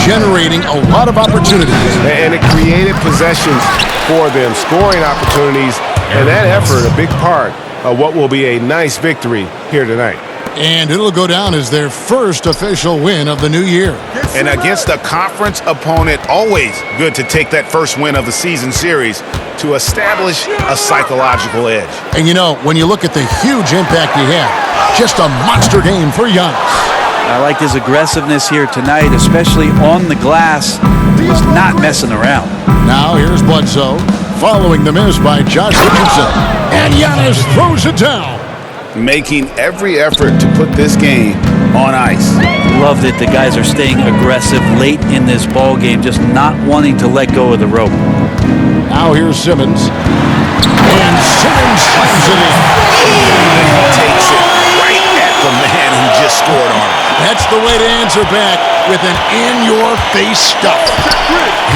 [SPEAKER 1] generating a lot of opportunities.
[SPEAKER 3] And it created possessions for them, scoring opportunities, and that effort a big part of what will be a nice victory here tonight.
[SPEAKER 1] And it'll go down as their first official win of the new year.
[SPEAKER 3] And against a conference opponent, always good to take that first win of the season series to establish a psychological edge.
[SPEAKER 1] And when you look at the huge impact he had, just a monster game for Giannis.
[SPEAKER 4] I liked his aggressiveness here tonight, especially on the glass. He was not messing around.
[SPEAKER 1] Now here's Bledsoe, following the miss by Josh Richardson. And Giannis throws it down.
[SPEAKER 3] Making every effort to put this game on ice.
[SPEAKER 4] Love that the guys are staying aggressive late in this ball game, just not wanting to let go of the rope.
[SPEAKER 1] Now here's Simmons. And Simmons slams it in.
[SPEAKER 3] And he takes it right at the man who just scored on him.
[SPEAKER 1] That's the way to answer back with an in-your-face stuff.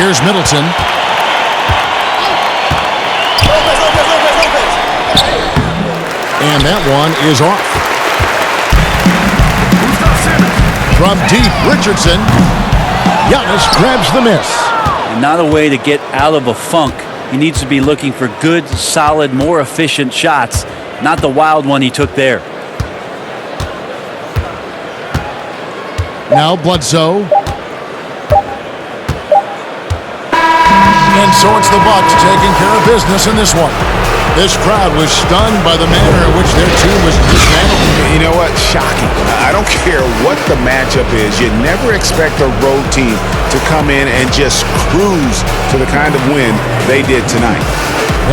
[SPEAKER 1] Here's Middleton. And that one is off. From deep, Richardson. Giannis grabs the miss.
[SPEAKER 4] And not a way to get out of a funk. He needs to be looking for good, solid, more efficient shots, not the wild one he took there.
[SPEAKER 1] Now Bledsoe. And so it's the Bucks taking care of business in this one. This crowd was stunned by the manner in which their team was dismantled.
[SPEAKER 3] You know what? Shocking. I don't care what the matchup is. You never expect a road team to come in and just cruise to the kind of win they did tonight.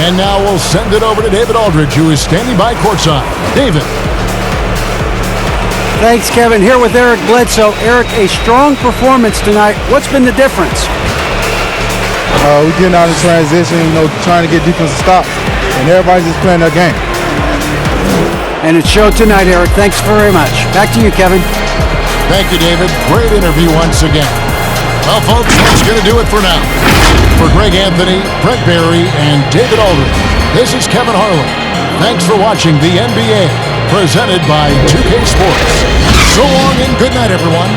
[SPEAKER 1] And now we'll send it over to David Aldridge, who is standing by courtside. David.
[SPEAKER 2] Thanks, Kevin. Here with Eric Bledsoe. Eric, a strong performance tonight. What's been the difference?
[SPEAKER 13] We're getting out of transition, trying to get defensive stops, and everybody's just playing their game.
[SPEAKER 2] And it showed tonight, Eric. Thanks very much. Back to you, Kevin.
[SPEAKER 1] Thank you, David. Great interview once again. Well, folks, that's going to do it for now. For Greg Anthony, Brent Barry, and David Aldridge, this is Kevin Harlan. Thanks for watching the NBA, presented by 2K Sports. So long and good night, everyone.